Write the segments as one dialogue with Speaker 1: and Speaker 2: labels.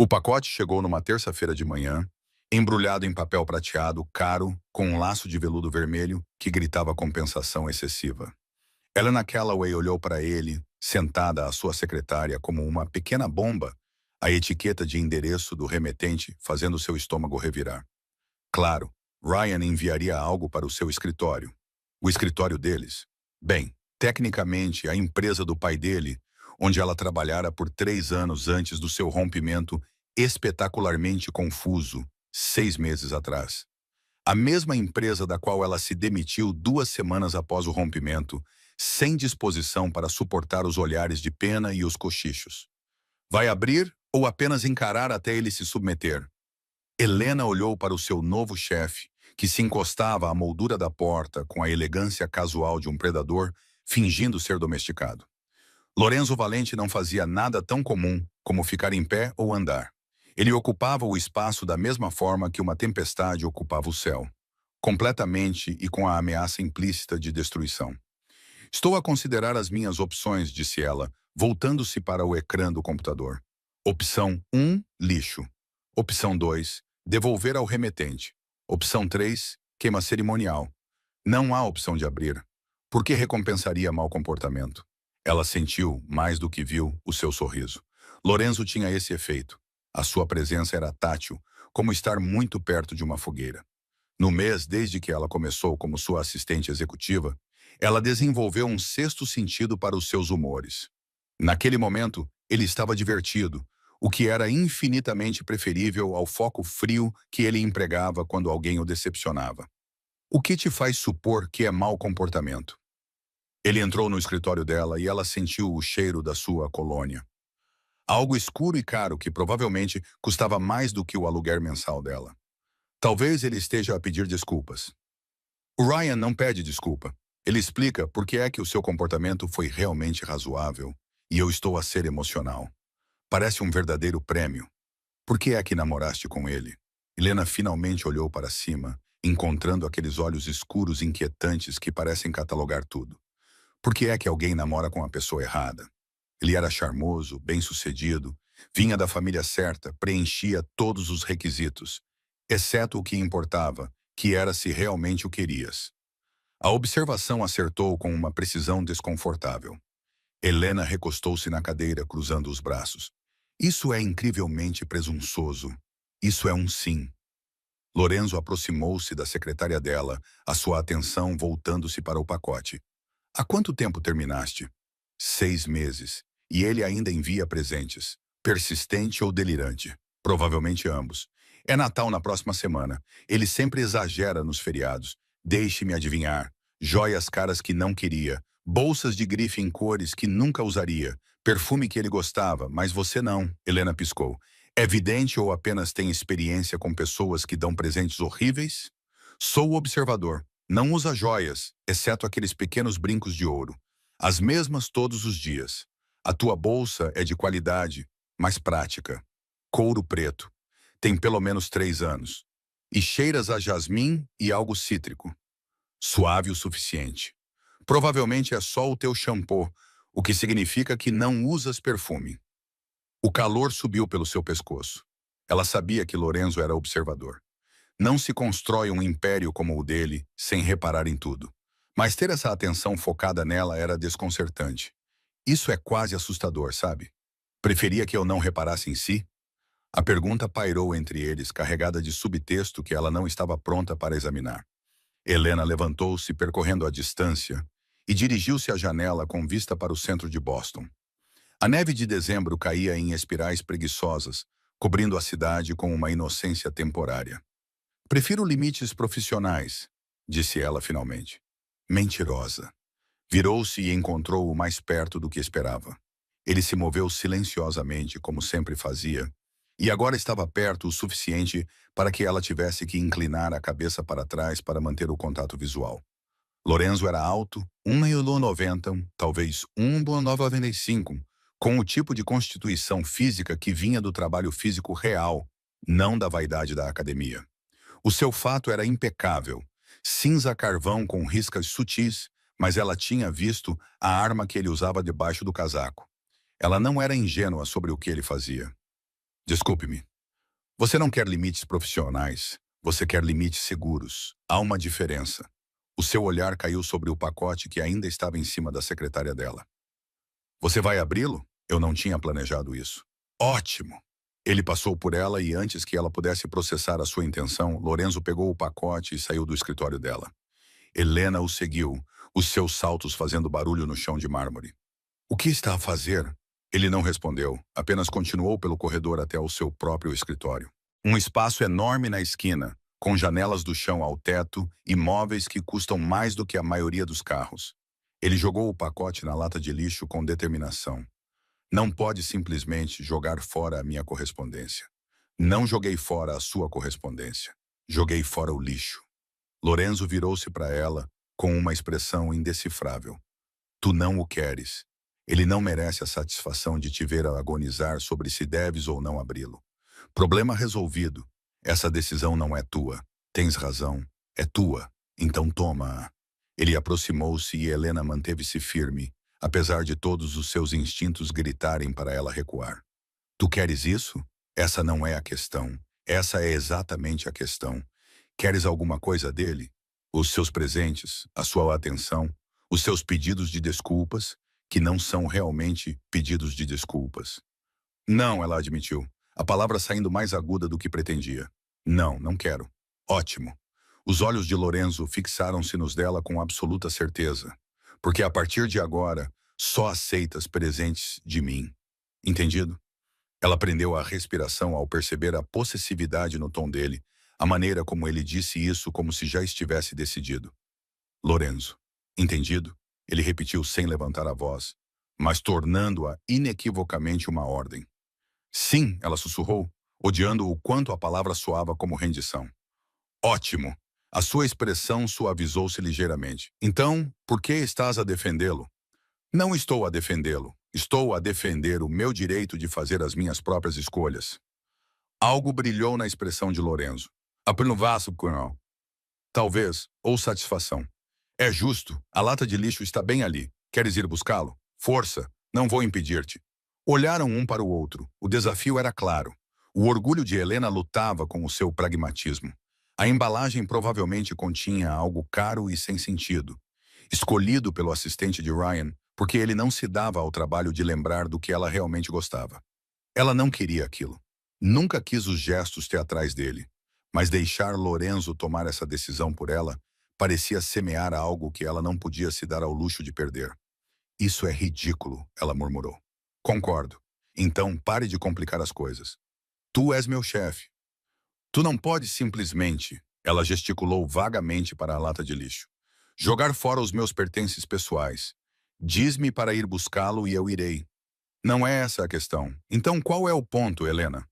Speaker 1: O pacote chegou numa terça-feira de manhã, embrulhado em papel prateado, caro, com um laço de veludo vermelho que gritava compensação excessiva. Helena Calloway olhou para ele, sentada à sua secretária, como uma pequena bomba, a etiqueta de endereço do remetente fazendo seu estômago revirar. Claro, Ryan enviaria algo para o seu escritório. O escritório deles. Bem, tecnicamente, a empresa do pai dele, onde ela trabalhara por 3 anos antes do seu rompimento espetacularmente confuso, 6 meses atrás. A mesma empresa da qual ela se demitiu 2 semanas após o rompimento, sem disposição para suportar os olhares de pena e os cochichos. Vai abrir ou apenas encarar até ele se submeter? Helena olhou para o seu novo chefe, que se encostava à moldura da porta com a elegância casual de um predador, fingindo ser domesticado. Lorenzo Valente não fazia nada tão comum como ficar em pé ou andar. Ele ocupava o espaço da mesma forma que uma tempestade ocupava o céu, completamente e com a ameaça implícita de destruição. Estou a considerar as minhas opções, disse ela, voltando-se para o ecrã do computador. Opção 1, lixo. Opção 2, devolver ao remetente. Opção 3, queima cerimonial. Não há opção de abrir. Por que recompensaria mau comportamento? Ela sentiu, mais do que viu, o seu sorriso. Lorenzo tinha esse efeito. A sua presença era tátil, como estar muito perto de uma fogueira. No mês desde que ela começou como sua assistente executiva, ela desenvolveu um sexto sentido para os seus humores. Naquele momento, ele estava divertido, o que era infinitamente preferível ao foco frio que ele empregava quando alguém o decepcionava. O que te faz supor que é mau comportamento? Ele entrou no escritório dela e ela sentiu o cheiro da sua colônia. Algo escuro e caro que provavelmente custava mais do que o aluguer mensal dela. Talvez ele esteja a pedir desculpas. O Ryan não pede desculpa. Ele explica por que é que o seu comportamento foi realmente razoável e eu estou a ser emocional. Parece um verdadeiro prêmio. Por que é que namoraste com ele? Helena finalmente olhou para cima, encontrando aqueles olhos escuros inquietantes que parecem catalogar tudo. Por que é que alguém namora com a pessoa errada? Ele era charmoso, bem-sucedido, vinha da família certa, preenchia todos os requisitos, exceto o que importava, que era se realmente o querias. A observação acertou com uma precisão desconfortável. Helena recostou-se na cadeira, cruzando os braços. Isso é incrivelmente presunçoso. Isso é um sim. Lorenzo aproximou-se da secretária dela, a sua atenção voltando-se para o pacote. Há quanto tempo terminaste? 6 meses. E ele ainda envia presentes. Persistente ou delirante? Provavelmente ambos. É Natal na próxima semana. Ele sempre exagera nos feriados. Deixe-me adivinhar. Joias caras que não queria. Bolsas de grife em cores que nunca usaria. Perfume que ele gostava, mas você não, Helena piscou. É vidente ou apenas tem experiência com pessoas que dão presentes horríveis? Sou o observador. Não usa joias, exceto aqueles pequenos brincos de ouro. As mesmas todos os dias. A tua bolsa é de qualidade, mas prática. Couro preto. Tem pelo menos 3 anos. E cheiras a jasmim e algo cítrico. Suave o suficiente. Provavelmente é só o teu shampoo, o que significa que não usas perfume. O calor subiu pelo seu pescoço. Ela sabia que Lorenzo era observador. Não se constrói um império como o dele sem reparar em tudo. Mas ter essa atenção focada nela era desconcertante. Isso é quase assustador, sabe? Preferia que eu não reparasse em si? A pergunta pairou entre eles, carregada de subtexto que ela não estava pronta para examinar. Helena levantou-se percorrendo a distância e dirigiu-se à janela com vista para o centro de Boston. A neve de dezembro caía em espirais preguiçosas, cobrindo a cidade com uma inocência temporária. Prefiro limites profissionais, disse ela finalmente. Mentirosa. Virou-se e encontrou-o mais perto do que esperava. Ele se moveu silenciosamente, como sempre fazia, e agora estava perto o suficiente para que ela tivesse que inclinar a cabeça para trás para manter o contato visual. Lorenzo era alto, 1,90 m, talvez 1,95 m, com o tipo de constituição física que vinha do trabalho físico real, não da vaidade da academia. O seu fato era impecável, cinza carvão com riscas sutis, mas ela tinha visto a arma que ele usava debaixo do casaco. Ela não era ingênua sobre o que ele fazia. Desculpe-me. Você não quer limites profissionais, você quer limites seguros. Há uma diferença. O seu olhar caiu sobre o pacote que ainda estava em cima da secretária dela. Você vai abri-lo? Eu não tinha planejado isso. Ótimo! Ele passou por ela e antes que ela pudesse processar a sua intenção, Lorenzo pegou o pacote e saiu do escritório dela. Helena o seguiu, os seus saltos fazendo barulho no chão de mármore. O que está a fazer? Ele não respondeu, apenas continuou pelo corredor até o seu próprio escritório. Um espaço enorme na esquina, com janelas do chão ao teto e móveis que custam mais do que a maioria dos carros. Ele jogou o pacote na lata de lixo com determinação. Não pode simplesmente jogar fora a minha correspondência. Não joguei fora a sua correspondência. Joguei fora o lixo. Lorenzo virou-se para ela com uma expressão indecifrável. Tu não o queres. Ele não merece a satisfação de te ver agonizar sobre se deves ou não abri-lo. Problema resolvido. Essa decisão não é tua. Tens razão. É tua. Então toma-a. Ele aproximou-se e Helena manteve-se firme, apesar de todos os seus instintos gritarem para ela recuar. Tu queres isso? Essa não é a questão. Essa é exatamente a questão. Queres alguma coisa dele? Os seus presentes, a sua atenção, os seus pedidos de desculpas, que não são realmente pedidos de desculpas. Não, ela admitiu, a palavra saindo mais aguda do que pretendia. Não, não quero. Ótimo. Os olhos de Lorenzo fixaram-se nos dela com absoluta certeza, porque a partir de agora, só aceitas presentes de mim. Entendido? Ela prendeu a respiração ao perceber a possessividade no tom dele, a maneira como ele disse isso como se já estivesse decidido. Lorenzo. Entendido? Ele repetiu sem levantar a voz, mas tornando-a inequivocamente uma ordem. Sim, ela sussurrou, odiando o quanto a palavra soava como rendição. Ótimo! A sua expressão suavizou-se ligeiramente. Então, por que estás a defendê-lo? Não estou a defendê-lo. Estou a defender o meu direito de fazer as minhas próprias escolhas. Algo brilhou na expressão de Lorenzo. Aprovaço, Colonel. Talvez, ou satisfação. É justo, a lata de lixo está bem ali. Queres ir buscá-lo? Força, não vou impedir-te. Olharam um para o outro. O desafio era claro. O orgulho de Helena lutava com o seu pragmatismo. A embalagem provavelmente continha algo caro e sem sentido, escolhido pelo assistente de Ryan, porque ele não se dava ao trabalho de lembrar do que ela realmente gostava. Ela não queria aquilo. Nunca quis os gestos teatrais dele, mas deixar Lorenzo tomar essa decisão por ela parecia semear algo que ela não podia se dar ao luxo de perder. Isso é ridículo, ela murmurou. Concordo. Então pare de complicar as coisas. Tu és meu chefe. Tu não podes simplesmente, ela gesticulou vagamente para a lata de lixo, jogar fora os meus pertences pessoais. Diz-me para ir buscá-lo e eu irei. Não é essa a questão. Então qual é o ponto, Helena?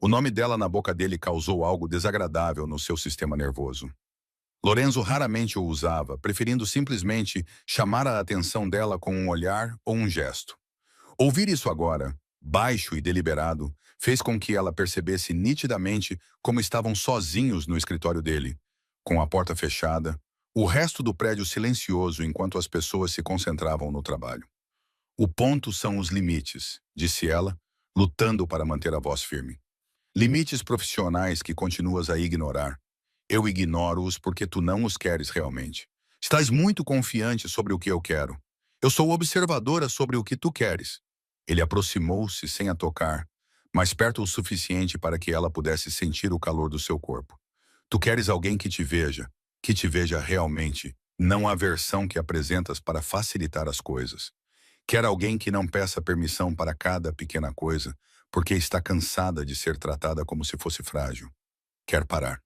Speaker 1: O nome dela na boca dele causou algo desagradável no seu sistema nervoso. Lorenzo raramente o usava, preferindo simplesmente chamar a atenção dela com um olhar ou um gesto. Ouvir isso agora, baixo e deliberado, fez com que ela percebesse nitidamente como estavam sozinhos no escritório dele, com a porta fechada, o resto do prédio silencioso enquanto as pessoas se concentravam no trabalho. O ponto são os limites, disse ela, lutando para manter a voz firme. Limites profissionais que continuas a ignorar. Eu ignoro-os porque tu não os queres realmente. Estás muito confiante sobre o que eu quero. Eu sou observadora sobre o que tu queres. Ele aproximou-se sem a tocar, mas perto o suficiente para que ela pudesse sentir o calor do seu corpo. Tu queres alguém que te veja realmente, não a versão que apresentas para facilitar as coisas. Quer alguém que não peça permissão para cada pequena coisa, porque está cansada de ser tratada como se fosse frágil. Quer parar.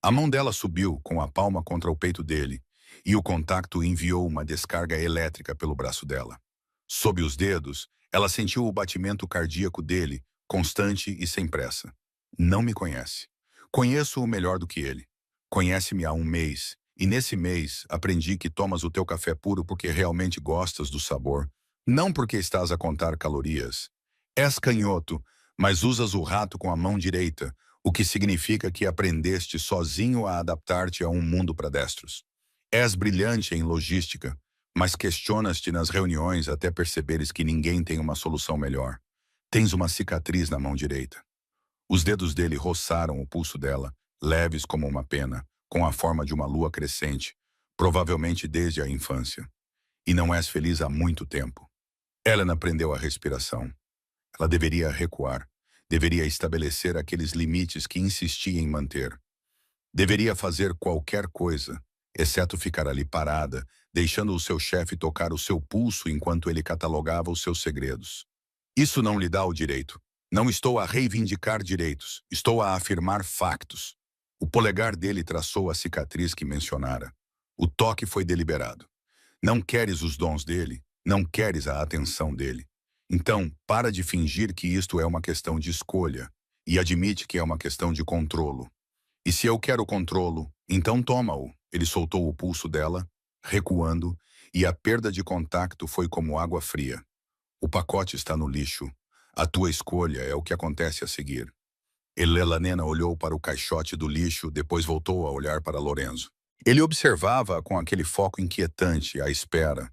Speaker 1: A mão dela subiu com a palma contra o peito dele, e o contacto enviou uma descarga elétrica pelo braço dela. Sob os dedos, ela sentiu o batimento cardíaco dele, constante e sem pressa. Não me conhece. Conheço-o melhor do que ele. Conhece-me há um mês, e nesse mês aprendi que tomas o teu café puro porque realmente gostas do sabor, não porque estás a contar calorias. És canhoto, mas usas o rato com a mão direita, o que significa que aprendeste sozinho a adaptar-te a um mundo para destros. És brilhante em logística, mas questionas-te nas reuniões até perceberes que ninguém tem uma solução melhor. Tens uma cicatriz na mão direita. Os dedos dele roçaram o pulso dela, leves como uma pena, com a forma de uma lua crescente, provavelmente desde a infância. E não és feliz há muito tempo. Helena prendeu a respiração. Ela deveria recuar. Deveria estabelecer aqueles limites que insistia em manter. Deveria fazer qualquer coisa, exceto ficar ali parada, deixando o seu chefe tocar o seu pulso enquanto ele catalogava os seus segredos. Isso não lhe dá o direito. Não estou a reivindicar direitos, estou a afirmar factos. O polegar dele traçou a cicatriz que mencionara. O toque foi deliberado. Não queres os dons dele, não queres a atenção dele. Então, para de fingir que isto é uma questão de escolha e admite que é uma questão de controlo. E se eu quero controlo, então toma-o. Ele soltou o pulso dela, recuando, e a perda de contacto foi como água fria. O pacote está no lixo. A tua escolha é o que acontece a seguir. Helena olhou para o caixote do lixo, depois voltou a olhar para Lorenzo. Ele observava com aquele foco inquietante, à espera.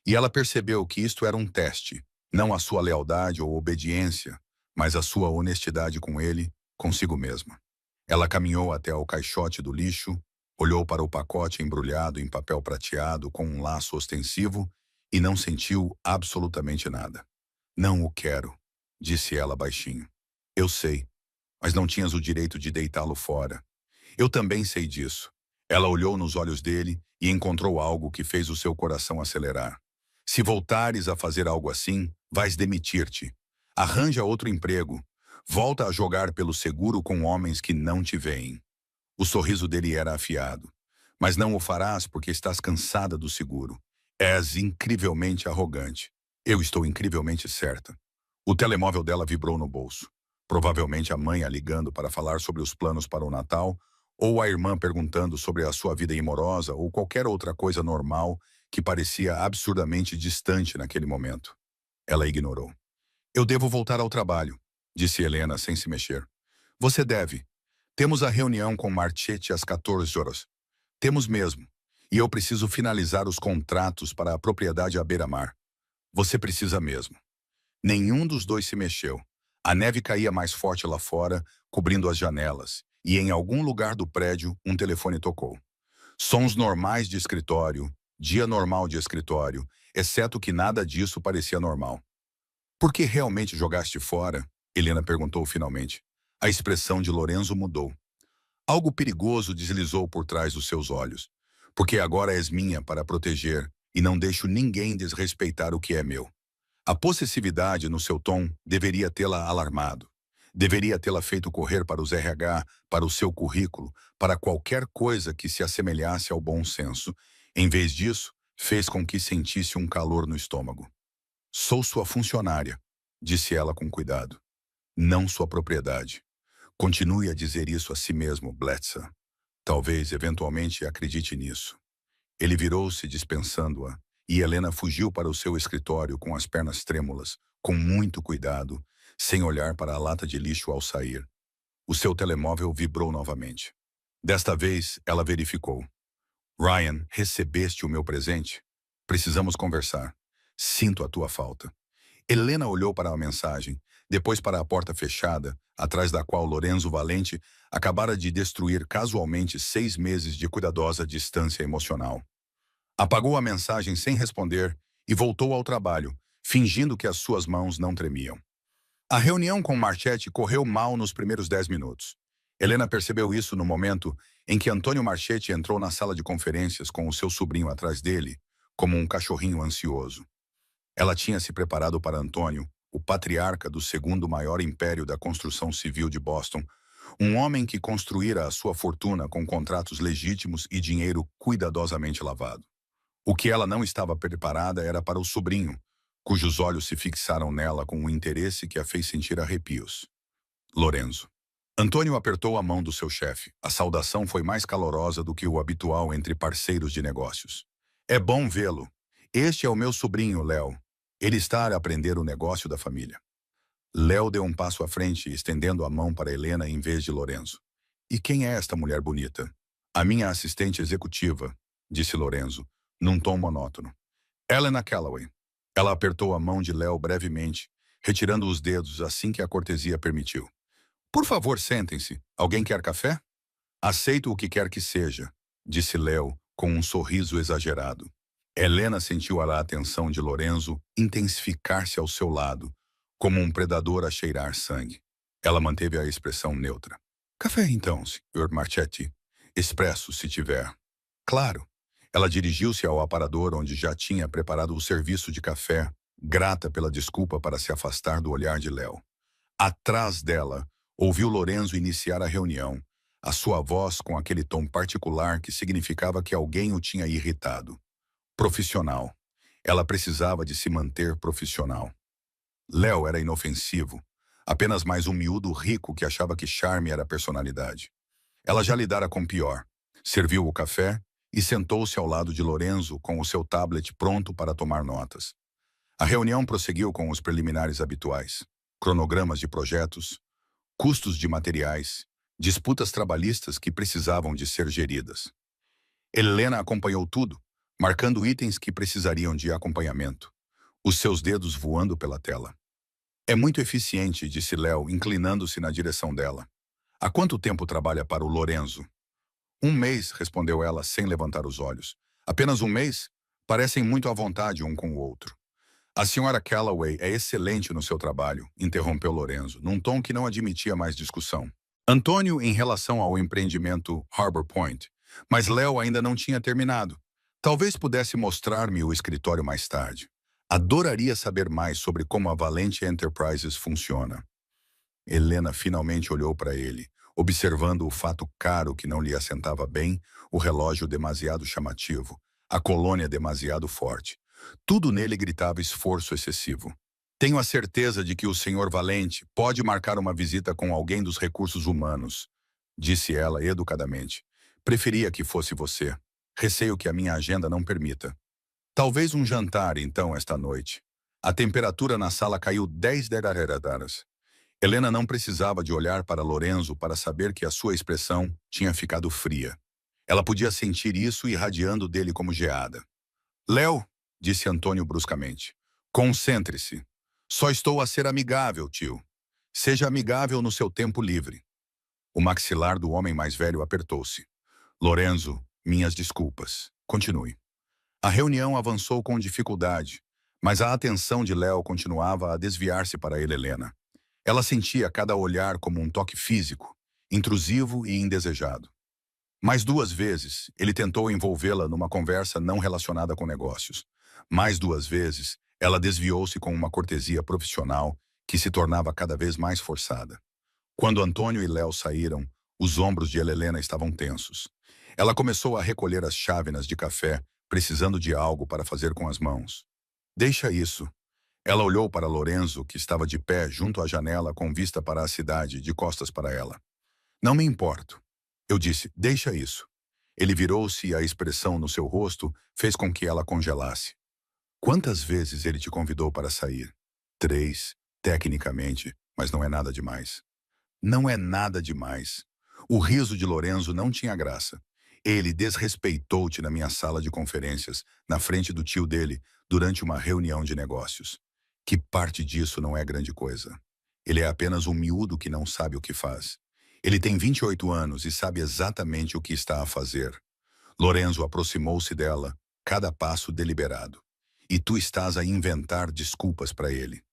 Speaker 1: E ela percebeu que isto era um teste, não a sua lealdade ou obediência, mas a sua honestidade com ele, consigo mesma. Ela caminhou até ao caixote do lixo, olhou para o pacote embrulhado em papel prateado com um laço ostensivo e não sentiu absolutamente nada. Não o quero, disse ela baixinho. Eu sei, mas não tinhas o direito de deitá-lo fora. Eu também sei disso. Ela olhou nos olhos dele e encontrou algo que fez o seu coração acelerar. Se voltares a fazer algo assim, vais demitir-te. Arranja outro emprego. Volta a jogar pelo seguro com homens que não te veem. O sorriso dele era afiado. Mas não o farás porque estás cansada do seguro. És incrivelmente arrogante. Eu estou incrivelmente certa. O telemóvel dela vibrou no bolso. Provavelmente a mãe a ligando para falar sobre os planos para o Natal, ou a irmã perguntando sobre a sua vida amorosa ou qualquer outra coisa normal que parecia absurdamente distante naquele momento. Ela ignorou. Eu devo voltar ao trabalho, disse Helena sem se mexer. Você deve. Temos a reunião com Marchetti às 14 horas. Temos mesmo. E eu preciso finalizar os contratos para a propriedade à beira-mar. Você precisa mesmo. Nenhum dos dois se mexeu. A neve caía mais forte lá fora, cobrindo as janelas, e em algum lugar do prédio um telefone tocou. Sons normais de escritório, dia normal de escritório, exceto que nada disso parecia normal. Por que realmente jogaste fora? Helena perguntou finalmente. A expressão de Lorenzo mudou. Algo perigoso deslizou por trás dos seus olhos. Porque agora és minha para proteger, e não deixo ninguém desrespeitar o que é meu. A possessividade no seu tom deveria tê-la alarmado. Deveria tê-la feito correr para os RH, para o seu currículo, para qualquer coisa que se assemelhasse ao bom senso. Em vez disso, fez com que sentisse um calor no estômago. Sou sua funcionária, disse ela com cuidado. Não sua propriedade. Continue a dizer isso a si mesmo, Bletsa. Talvez, eventualmente, acredite nisso. Ele virou-se dispensando-a, e Helena fugiu para o seu escritório com as pernas trêmulas, com muito cuidado, sem olhar para a lata de lixo ao sair. O seu telemóvel vibrou novamente. Desta vez, ela verificou. Ryan, recebeste o meu presente? Precisamos conversar. Sinto a tua falta. Helena olhou para a mensagem, depois para a porta fechada, atrás da qual Lorenzo Valente acabara de destruir casualmente 6 meses de cuidadosa distância emocional. Apagou a mensagem sem responder e voltou ao trabalho, fingindo que as suas mãos não tremiam. A reunião com Marchetti correu mal nos primeiros 10 minutos. Helena percebeu isso no momento em que Antônio Marchetti entrou na sala de conferências com o seu sobrinho atrás dele, como um cachorrinho ansioso. Ela tinha se preparado para Antônio, o patriarca do segundo maior império da construção civil de Boston, um homem que construíra a sua fortuna com contratos legítimos e dinheiro cuidadosamente lavado. O que ela não estava preparada era para o sobrinho, cujos olhos se fixaram nela com um interesse que a fez sentir arrepios. Lorenzo. Antônio apertou a mão do seu chefe. A saudação foi mais calorosa do que o habitual entre parceiros de negócios. É bom vê-lo. Este é o meu sobrinho, Léo. Ele está a aprender o negócio da família. Léo deu um passo à frente, estendendo a mão para Helena em vez de Lorenzo. E quem é esta mulher bonita? A minha assistente executiva, disse Lorenzo, num tom monótono. Helena Calloway. Ela apertou a mão de Léo brevemente, retirando os dedos assim que a cortesia permitiu. Por favor, sentem-se. Alguém quer café? Aceito o que quer que seja, disse Léo com um sorriso exagerado. Helena sentiu a atenção de Lorenzo intensificar-se ao seu lado, como um predador a cheirar sangue. Ela manteve a expressão neutra. Café então, Sr. Marchetti. Expresso, se tiver. Claro. Ela dirigiu-se ao aparador onde já tinha preparado o serviço de café, grata pela desculpa para se afastar do olhar de Léo. Atrás dela, ouviu Lorenzo iniciar a reunião, a sua voz com aquele tom particular que significava que alguém o tinha irritado. Profissional. Ela precisava de se manter profissional. Léo era inofensivo, apenas mais um miúdo rico que achava que charme era personalidade. Ela já lidara com pior. Serviu o café e sentou-se ao lado de Lorenzo com o seu tablet pronto para tomar notas. A reunião prosseguiu com os preliminares habituais. Cronogramas de projetos, custos de materiais, disputas trabalhistas que precisavam de ser geridas. Helena acompanhou tudo, marcando itens que precisariam de acompanhamento, os seus dedos voando pela tela. É muito eficiente, disse Léo, inclinando-se na direção dela. Há quanto tempo trabalha para o Lorenzo? 1 mês, respondeu ela sem levantar os olhos. Apenas 1 mês? Parecem muito à vontade um com o outro. A senhora Calloway é excelente no seu trabalho, interrompeu Lorenzo, num tom que não admitia mais discussão. Antônio em relação ao empreendimento Harbor Point, mas Léo ainda não tinha terminado. Talvez pudesse mostrar-me o escritório mais tarde. Adoraria saber mais sobre como a Valente Enterprises funciona. Helena finalmente olhou para ele, observando o fato caro que não lhe assentava bem, o relógio demasiado chamativo, a colônia demasiado forte. Tudo nele gritava esforço excessivo. Tenho a certeza de que o Sr. Valente pode marcar uma visita com alguém dos recursos humanos, disse ela educadamente. Preferia que fosse você. Receio que a minha agenda não permita. Talvez um jantar, então, esta noite. A temperatura na sala caiu 10 graus. Helena não precisava de olhar para Lorenzo para saber que a sua expressão tinha ficado fria. Ela podia sentir isso irradiando dele como geada. Léo, disse Antônio bruscamente, concentre-se. Só estou a ser amigável, tio. Seja amigável no seu tempo livre. O maxilar do homem mais velho apertou-se. Lorenzo, minhas desculpas. Continue. A reunião avançou com dificuldade, mas a atenção de Léo continuava a desviar-se para Helena. Ela sentia cada olhar como um toque físico, intrusivo e indesejado. Mais 2 vezes, ele tentou envolvê-la numa conversa não relacionada com negócios. Mais 2 vezes, ela desviou-se com uma cortesia profissional que se tornava cada vez mais forçada. Quando Antônio e Léo saíram, os ombros de Helena estavam tensos. Ela começou a recolher as chávenas de café, precisando de algo para fazer com as mãos. Deixa isso. Ela olhou para Lorenzo, que estava de pé junto à janela com vista para a cidade, de costas para ela. Não me importo. Eu disse, deixa isso. Ele virou-se e a expressão no seu rosto fez com que ela congelasse. Quantas vezes ele te convidou para sair? 3, tecnicamente, mas não é nada demais. Não é nada demais. O riso de Lorenzo não tinha graça. Ele desrespeitou-te na minha sala de conferências, na frente do tio dele, durante uma reunião de negócios. Que parte disso não é grande coisa. Ele é apenas um miúdo que não sabe o que faz. Ele tem 28 anos e sabe exatamente o que está a fazer. Lorenzo aproximou-se dela, cada passo deliberado. E tu estás a inventar desculpas para ele.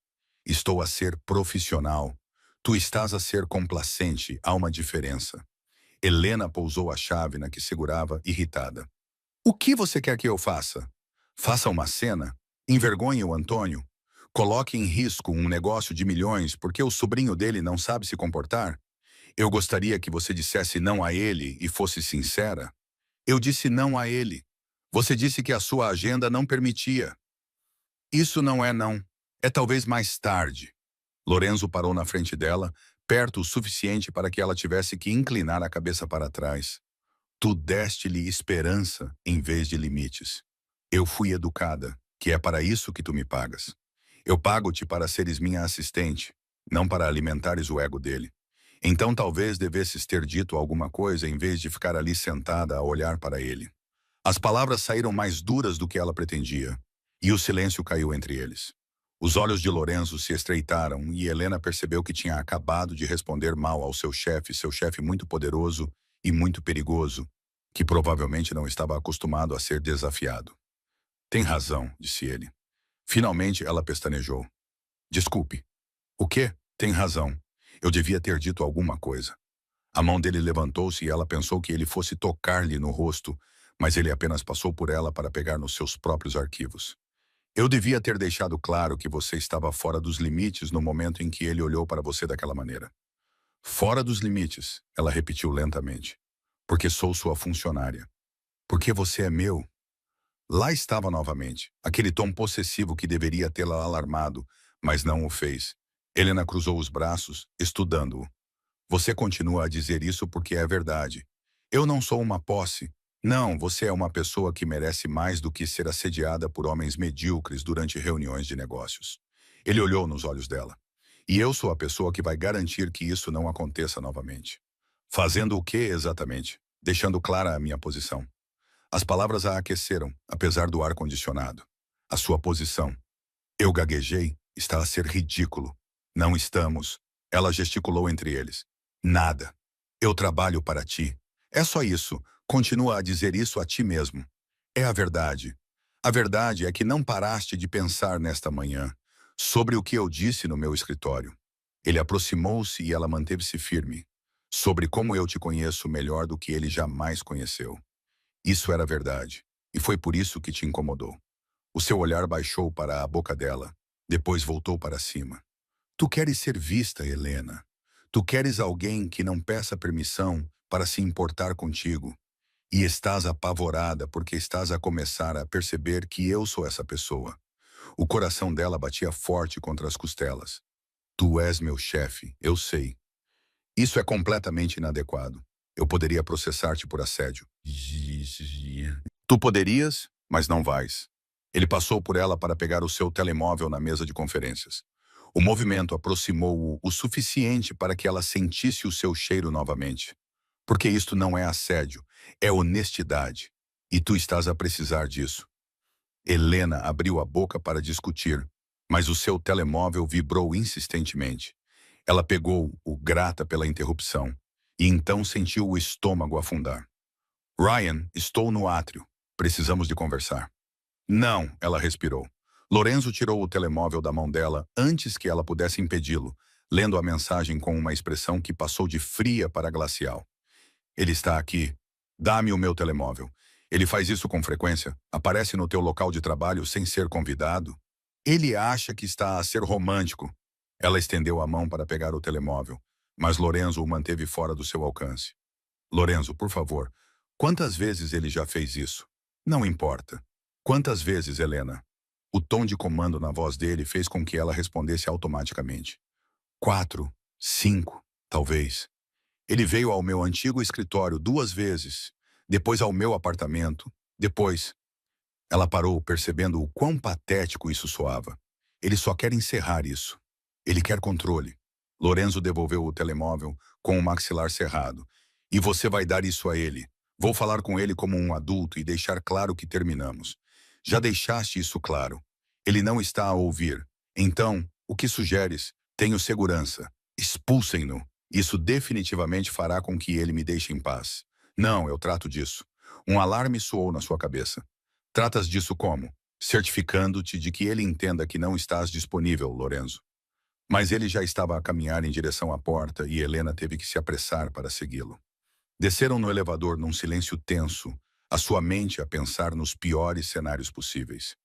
Speaker 1: Estou a ser profissional. Tu estás a ser complacente, há uma diferença. Helena pousou a chave na que segurava, irritada. O que você quer que eu faça? Faça uma cena? Envergonhe o Antônio? Coloque em risco um negócio de milhões porque o sobrinho dele não sabe se comportar? Eu gostaria que você dissesse não a ele e fosse sincera. Eu disse não a ele. Você disse que a sua agenda não permitia. Isso não é não. É talvez mais tarde. Lorenzo parou na frente dela, perto o suficiente para que ela tivesse que inclinar a cabeça para trás. Tu deste-lhe esperança em vez de limites. Eu fui educada, que é para isso que tu me pagas. Eu pago-te para seres minha assistente, não para alimentares o ego dele. Então talvez devesses ter dito alguma coisa em vez de ficar ali sentada a olhar para ele. As palavras saíram mais duras do que ela pretendia, e o silêncio caiu entre eles. Os olhos de Lorenzo se estreitaram e Helena percebeu que tinha acabado de responder mal ao seu chefe muito poderoso e muito perigoso, que provavelmente não estava acostumado a ser desafiado. Tem razão, disse ele. Finalmente ela pestanejou. Desculpe. O quê? Tem razão. Eu devia ter dito alguma coisa. A mão dele levantou-se e ela pensou que ele fosse tocar-lhe no rosto, mas ele apenas passou por ela para pegar nos seus próprios arquivos. Eu devia ter deixado claro que você estava fora dos limites no momento em que ele olhou para você daquela maneira. Fora dos limites, ela repetiu lentamente. Porque sou sua funcionária. Porque você é meu. Lá estava novamente, aquele tom possessivo que deveria tê-la alarmado, mas não o fez. Helena cruzou os braços, estudando-o. Você continua a dizer isso porque é verdade. Eu não sou uma posse. Não, você é uma pessoa que merece mais do que ser assediada por homens medíocres durante reuniões de negócios. Ele olhou nos olhos dela. E eu sou a pessoa que vai garantir que isso não aconteça novamente. Fazendo o que exatamente? Deixando clara a minha posição. As palavras a aqueceram, apesar do ar-condicionado. A sua posição. Eu gaguejei. Está a ser ridículo. Não estamos. Ela gesticulou entre eles. Nada. Eu trabalho para ti. É só isso. Continua a dizer isso a ti mesmo. É a verdade. A verdade é que não paraste de pensar nesta manhã sobre o que eu disse no meu escritório. Ele aproximou-se e ela manteve-se firme. Sobre como eu te conheço melhor do que ele jamais conheceu. Isso era verdade. E foi por isso que te incomodou. O seu olhar baixou para a boca dela. Depois voltou para cima. Tu queres ser vista, Helena. Tu queres alguém que não peça permissão para se importar contigo. E estás apavorada porque estás a começar a perceber que eu sou essa pessoa. O coração dela batia forte contra as costelas. Tu és meu chefe, eu sei. Isso é completamente inadequado. Eu poderia processar-te por assédio. Tu poderias, mas não vais. Ele passou por ela para pegar o seu telemóvel na mesa de conferências. O movimento aproximou-o o suficiente para que ela sentisse o seu cheiro novamente. Porque isto não é assédio, é honestidade. E tu estás a precisar disso. Helena abriu a boca para discutir, mas o seu telemóvel vibrou insistentemente. Ela pegou-o grata pela interrupção, e então sentiu o estômago afundar. Ryan, estou no átrio. Precisamos de conversar. Não, ela respirou. Lorenzo tirou o telemóvel da mão dela antes que ela pudesse impedi-lo, lendo a mensagem com uma expressão que passou de fria para glacial. Ele está aqui. Dá-me o meu telemóvel. Ele faz isso com frequência. Aparece no teu local de trabalho sem ser convidado. Ele acha que está a ser romântico. Ela estendeu a mão para pegar o telemóvel, mas Lorenzo o manteve fora do seu alcance. Lorenzo, por favor, quantas vezes ele já fez isso? Não importa. Quantas vezes, Helena? O tom de comando na voz dele fez com que ela respondesse automaticamente. 4, 5, talvez. Ele veio ao meu antigo escritório 2 vezes, depois ao meu apartamento, depois... Ela parou, percebendo o quão patético isso soava. Ele só quer encerrar isso. Ele quer controle. Lorenzo devolveu o telemóvel com o maxilar cerrado. E você vai dar isso a ele. Vou falar com ele como um adulto e deixar claro que terminamos. Já deixaste isso claro. Ele não está a ouvir. Então, o que sugeres? Tenho segurança. Expulsem-no. Isso definitivamente fará com que ele me deixe em paz. Não, eu trato disso. Um alarme soou na sua cabeça. Tratas disso como? Certificando-te de que ele entenda que não estás disponível, Lorenzo. Mas ele já estava a caminhar em direção à porta e Helena teve que se apressar para segui-lo. Desceram no elevador num silêncio tenso, a sua mente a pensar nos piores cenários possíveis.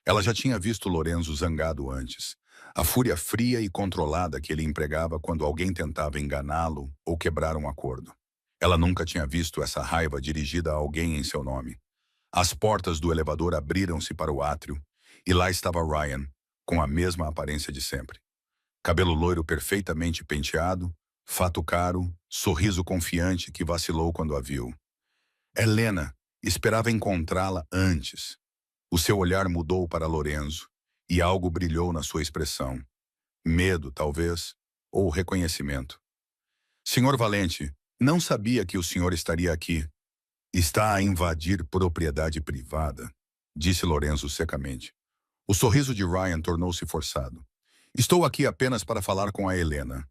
Speaker 1: Ela já tinha visto Lorenzo zangado antes. A fúria fria e controlada que ele empregava quando alguém tentava enganá-lo ou quebrar um acordo. Ela nunca tinha visto essa raiva dirigida a alguém em seu nome. As portas do elevador abriram-se para o átrio, e lá estava Ryan, com a mesma aparência de sempre. Cabelo loiro perfeitamente penteado, fato caro, sorriso confiante que vacilou quando a viu. Helena esperava encontrá-la antes. O seu olhar mudou para Lorenzo, e algo brilhou na sua expressão. Medo, talvez, ou reconhecimento. Senhor Valente, não sabia que o senhor estaria aqui. Está a invadir propriedade privada, disse Lorenzo secamente. O sorriso de Ryan tornou-se forçado. Estou aqui apenas para falar com a Helena.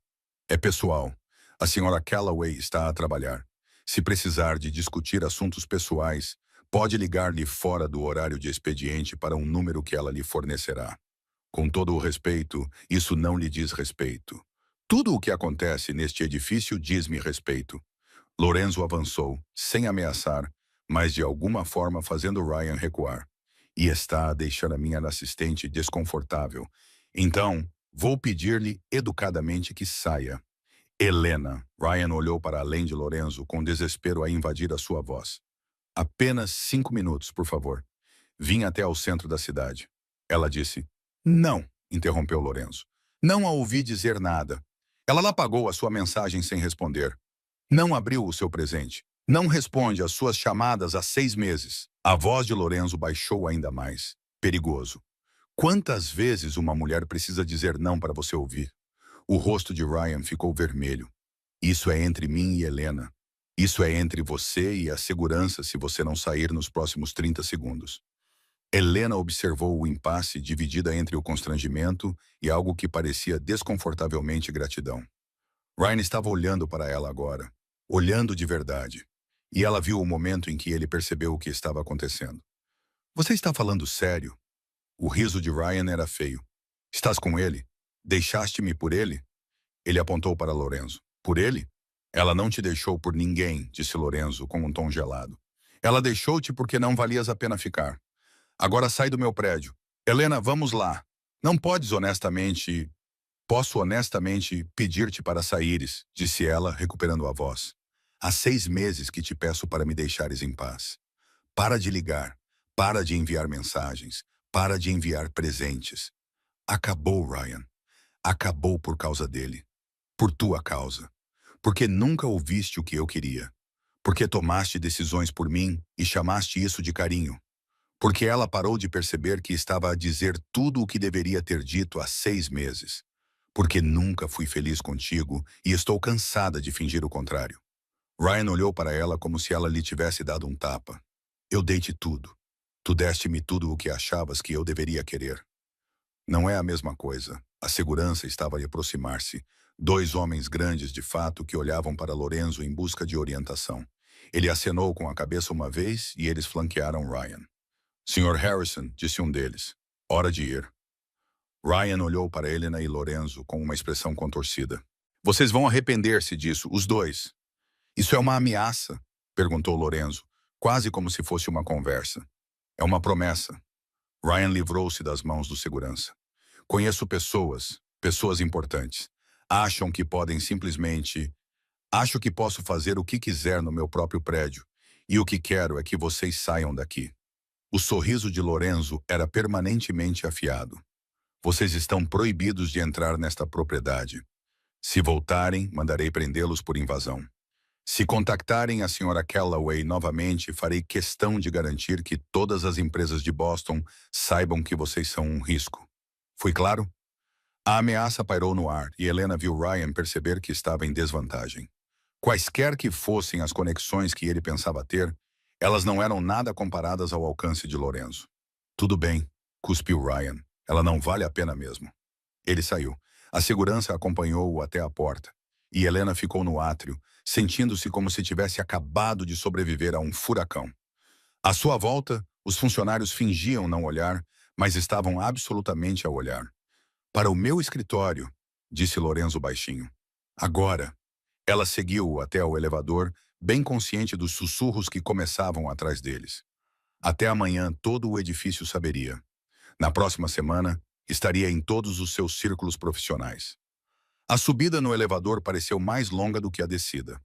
Speaker 1: É pessoal. A senhora Calloway está a trabalhar. Se precisar de discutir assuntos pessoais, pode ligar-lhe fora do horário de expediente para um número que ela lhe fornecerá. Com todo o respeito, isso não lhe diz respeito. Tudo o que acontece neste edifício diz-me respeito. Lorenzo avançou, sem ameaçar, mas de alguma forma fazendo Ryan recuar. E está a deixar a minha assistente desconfortável. Então, vou pedir-lhe educadamente que saia. Helena. Ryan olhou para além de Lorenzo com desespero a invadir a sua voz. Apenas 5 minutos, por favor. Vim até ao centro da cidade. Ela disse. Não, interrompeu Lorenzo. Não a ouvi dizer nada. Ela apagou a sua mensagem sem responder. Não abriu o seu presente. Não responde às suas chamadas há 6 meses. A voz de Lorenzo baixou ainda mais. Perigoso. Quantas vezes uma mulher precisa dizer não para você ouvir? O rosto de Ryan ficou vermelho. Isso é entre mim e Helena. Isso é entre você e a segurança se você não sair nos próximos 30 segundos. Helena observou o impasse dividida entre o constrangimento e algo que parecia desconfortavelmente gratidão. Ryan estava olhando para ela agora, olhando de verdade. E ela viu o momento em que ele percebeu o que estava acontecendo. Você está falando sério? O riso de Ryan era feio. Estás com ele? Deixaste-me por ele? Ele apontou para Lorenzo. Por ele? Ela não te deixou por ninguém, disse Lorenzo com um tom gelado. Ela deixou-te porque não valias a pena ficar. Agora sai do meu prédio. Helena, vamos lá. Não podes honestamente... Posso honestamente pedir-te para saíres, disse ela, recuperando a voz. Há 6 meses que te peço para me deixares em paz. Para de ligar. Para de enviar mensagens. Para de enviar presentes. Acabou, Ryan. Acabou por causa dele. Por tua causa. Porque nunca ouviste o que eu queria. Porque tomaste decisões por mim e chamaste isso de carinho. Porque ela parou de perceber que estava a dizer tudo o que deveria ter dito há 6 meses. Porque nunca fui feliz contigo e estou cansada de fingir o contrário. Ryan olhou para ela como se ela lhe tivesse dado um tapa. Eu dei-te tudo. Tu deste-me tudo o que achavas que eu deveria querer. Não é a mesma coisa. A segurança estava a lhe aproximar-se. 2 homens grandes de fato que olhavam para Lorenzo em busca de orientação. Ele acenou com a cabeça uma vez e eles flanquearam Ryan. Sr. Harrison, disse um deles. Hora de ir. Ryan olhou para Helena e Lorenzo com uma expressão contorcida. Vocês vão arrepender-se disso, os dois. Isso é uma ameaça? Perguntou Lorenzo, quase como se fosse uma conversa. É uma promessa. Ryan livrou-se das mãos do segurança. Conheço pessoas importantes. Acham que podem simplesmente... Acho que posso fazer o que quiser no meu próprio prédio. E o que quero é que vocês saiam daqui. O sorriso de Lorenzo era permanentemente afiado. Vocês estão proibidos de entrar nesta propriedade. Se voltarem, mandarei prendê-los por invasão. Se contactarem a senhora Calloway novamente, farei questão de garantir que todas as empresas de Boston saibam que vocês são um risco. Fui claro? A ameaça pairou no ar e Helena viu Ryan perceber que estava em desvantagem. Quaisquer que fossem as conexões que ele pensava ter, elas não eram nada comparadas ao alcance de Lorenzo. Tudo bem, cuspiu Ryan. Ela não vale a pena mesmo. Ele saiu. A segurança acompanhou-o até a porta. E Helena ficou no átrio, sentindo-se como se tivesse acabado de sobreviver a um furacão. À sua volta, os funcionários fingiam não olhar, mas estavam absolutamente a olhar. Para o meu escritório, disse Lorenzo baixinho. Agora. Ela seguiu-o até ao elevador, bem consciente dos sussurros que começavam atrás deles. Até amanhã todo o edifício saberia. Na próxima semana, estaria em todos os seus círculos profissionais. A subida no elevador pareceu mais longa do que a descida.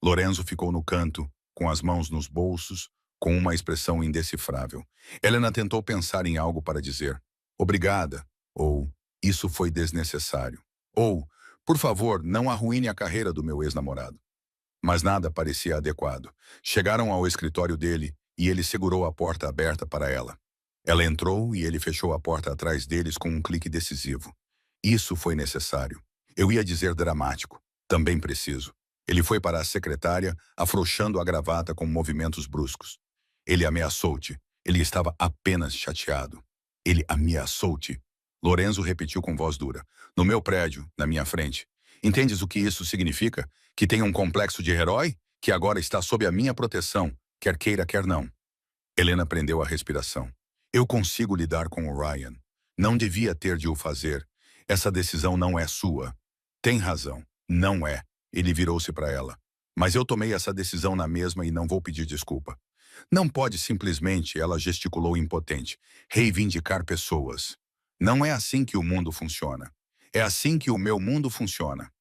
Speaker 1: Lorenzo ficou no canto, com as mãos nos bolsos, com uma expressão indecifrável. Helena tentou pensar em algo para dizer. Obrigada. Ou, isso foi desnecessário. Ou, por favor, não arruine a carreira do meu ex-namorado. Mas nada parecia adequado. Chegaram ao escritório dele e ele segurou a porta aberta para ela. Ela entrou e ele fechou a porta atrás deles com um clique decisivo. Isso foi necessário. Eu ia dizer dramático. Também preciso. Ele foi para a secretária, afrouxando a gravata com movimentos bruscos. Ele ameaçou-te. Ele estava apenas chateado. Ele ameaçou-te. Lorenzo repetiu com voz dura. No meu prédio, na minha frente. Entendes o que isso significa? Que tem um complexo de herói? Que agora está sob a minha proteção, quer queira, quer não. Helena prendeu a respiração. Eu consigo lidar com o Ryan. Não devia ter de o fazer. Essa decisão não é sua. Tem razão. Não é. Ele virou-se para ela. Mas eu tomei essa decisão na mesma e não vou pedir desculpa. Não pode simplesmente, ela gesticulou impotente, reivindicar pessoas. Não é assim que o mundo funciona. É assim que o meu mundo funciona.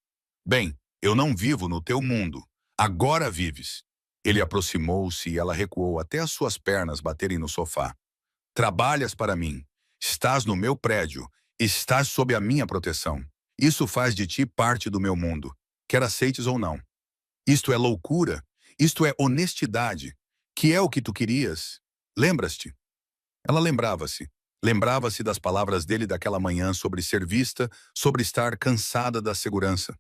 Speaker 1: Bem, eu não vivo no teu mundo. Agora vives. Ele aproximou-se e ela recuou até as suas pernas baterem no sofá. Trabalhas para mim. Estás no meu prédio. Estás sob a minha proteção. Isso faz de ti parte do meu mundo, quer aceites ou não. Isto é loucura. Isto é honestidade. Que é o que tu querias. Lembras-te? Ela lembrava-se. Lembrava-se das palavras dele daquela manhã sobre ser vista, sobre estar cansada da segurança.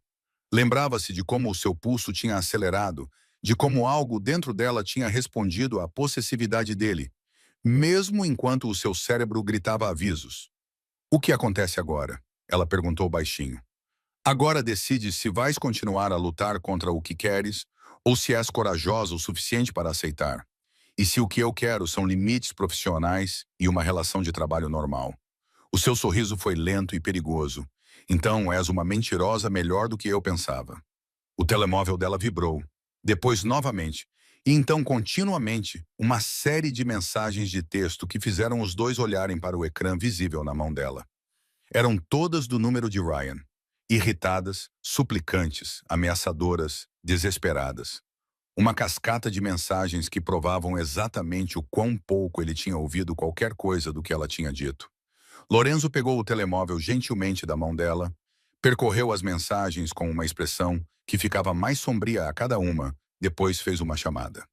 Speaker 1: Lembrava-se de como o seu pulso tinha acelerado, de como algo dentro dela tinha respondido à possessividade dele, mesmo enquanto o seu cérebro gritava avisos. O que acontece agora? Ela perguntou baixinho. Agora decides se vais continuar a lutar contra o que queres ou se és corajosa o suficiente para aceitar. E se o que eu quero são limites profissionais e uma relação de trabalho normal. O seu sorriso foi lento e perigoso. Então és uma mentirosa melhor do que eu pensava. O telemóvel dela vibrou. Depois novamente. E então continuamente, uma série de mensagens de texto que fizeram os dois olharem para o ecrã visível na mão dela. Eram todas do número de Ryan. Irritadas, suplicantes, ameaçadoras, desesperadas. Uma cascata de mensagens que provavam exatamente o quão pouco ele tinha ouvido qualquer coisa do que ela tinha dito. Lorenzo pegou o telemóvel gentilmente da mão dela, percorreu as mensagens com uma expressão que ficava mais sombria a cada uma, depois fez uma chamada.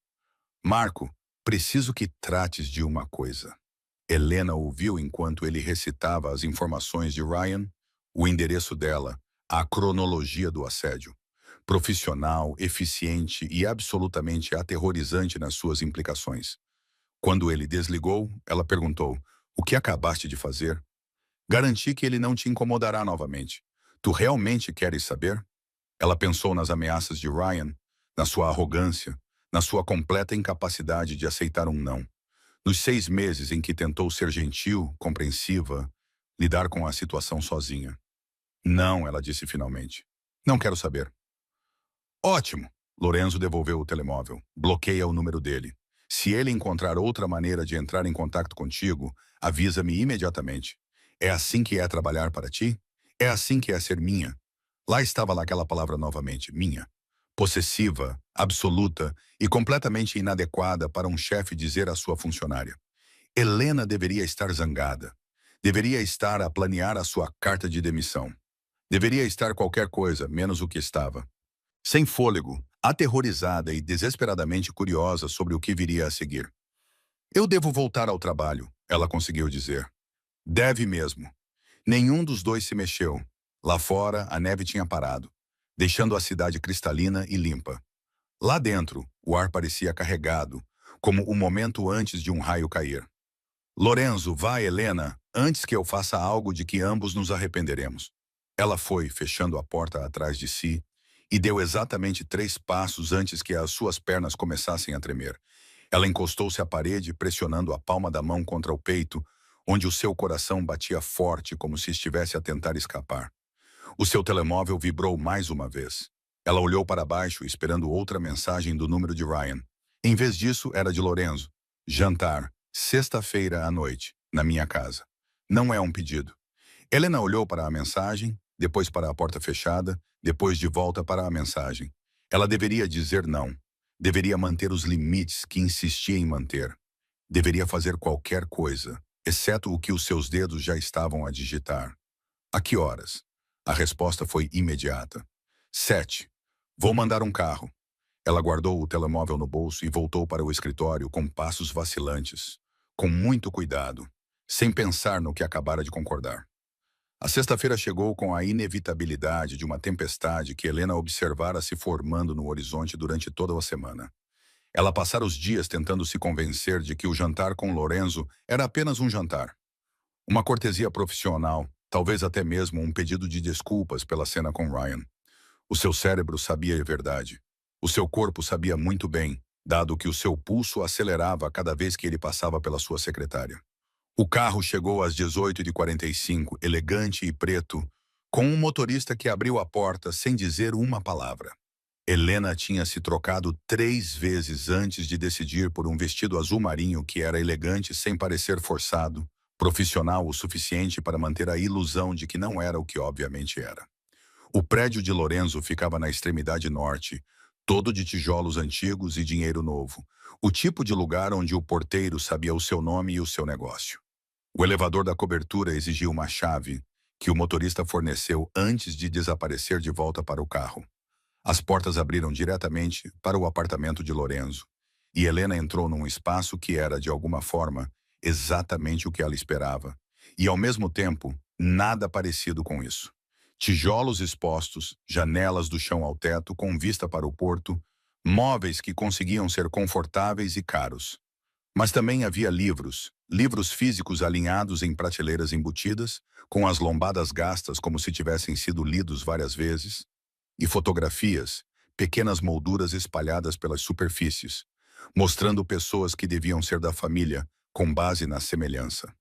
Speaker 1: Marco, preciso que trates de uma coisa. Helena ouviu enquanto ele recitava as informações de Ryan, o endereço dela, a cronologia do assédio. Profissional, eficiente e absolutamente aterrorizante nas suas implicações. Quando ele desligou, ela perguntou, o que acabaste de fazer? Garanti que ele não te incomodará novamente. Tu realmente queres saber? Ela pensou nas ameaças de Ryan, na sua arrogância, na sua completa incapacidade de aceitar um não. Nos 6 meses em que tentou ser gentil, compreensiva, lidar com a situação sozinha. Não, ela disse finalmente. Não quero saber. Ótimo! Lorenzo devolveu o telemóvel. Bloqueia o número dele. Se ele encontrar outra maneira de entrar em contato contigo, avisa-me imediatamente. É assim que é trabalhar para ti? É assim que é ser minha? Lá estava lá aquela palavra novamente, minha. Possessiva, absoluta e completamente inadequada para um chefe dizer à sua funcionária. Helena deveria estar zangada. Deveria estar a planear a sua carta de demissão. Deveria estar qualquer coisa, menos o que estava. Sem fôlego, aterrorizada e desesperadamente curiosa sobre o que viria a seguir. Eu devo voltar ao trabalho, ela conseguiu dizer. Deve mesmo. Nenhum dos dois se mexeu. Lá fora, a neve tinha parado, deixando a cidade cristalina e limpa. Lá dentro, o ar parecia carregado, como o momento antes de um raio cair. Lorenzo, vá, Helena, antes que eu faça algo de que ambos nos arrependeremos. Ela foi, fechando a porta atrás de si, e deu exatamente 3 passos antes que as suas pernas começassem a tremer. Ela encostou-se à parede, pressionando a palma da mão contra o peito, onde o seu coração batia forte como se estivesse a tentar escapar. O seu telemóvel vibrou mais uma vez. Ela olhou para baixo, esperando outra mensagem do número de Ryan. Em vez disso, era de Lorenzo. Jantar, sexta-feira à noite, na minha casa. Não é um pedido. Helena olhou para a mensagem, depois para a porta fechada, depois de volta para a mensagem. Ela deveria dizer não. Deveria manter os limites que insistia em manter. Deveria fazer qualquer coisa, exceto o que os seus dedos já estavam a digitar. A que horas? A resposta foi imediata. 7. Vou mandar um carro. Ela guardou o telemóvel no bolso e voltou para o escritório com passos vacilantes, com muito cuidado, sem pensar no que acabara de concordar. A sexta-feira chegou com a inevitabilidade de uma tempestade que Helena observara se formando no horizonte durante toda a semana. Ela passara os dias tentando se convencer de que o jantar com Lorenzo era apenas um jantar. Uma cortesia profissional, talvez até mesmo um pedido de desculpas pela cena com Ryan. O seu cérebro sabia a verdade. O seu corpo sabia muito bem, dado que o seu pulso acelerava cada vez que ele passava pela sua secretária. O carro chegou às 18h45, elegante e preto, com um motorista que abriu a porta sem dizer uma palavra. Helena tinha se trocado 3 vezes antes de decidir por um vestido azul marinho que era elegante sem parecer forçado, profissional o suficiente para manter a ilusão de que não era o que obviamente era. O prédio de Lorenzo ficava na extremidade norte, todo de tijolos antigos e dinheiro novo, o tipo de lugar onde o porteiro sabia o seu nome e o seu negócio. O elevador da cobertura exigia uma chave, que o motorista forneceu antes de desaparecer de volta para o carro. As portas abriram diretamente para o apartamento de Lorenzo, e Helena entrou num espaço que era, de alguma forma, exatamente o que ela esperava, e, ao mesmo tempo, nada parecido com isso. Tijolos expostos, janelas do chão ao teto com vista para o porto, móveis que conseguiam ser confortáveis e caros. Mas também havia livros, livros físicos alinhados em prateleiras embutidas, com as lombadas gastas como se tivessem sido lidos várias vezes, e fotografias, pequenas molduras espalhadas pelas superfícies, mostrando pessoas que deviam ser da família, com base na semelhança.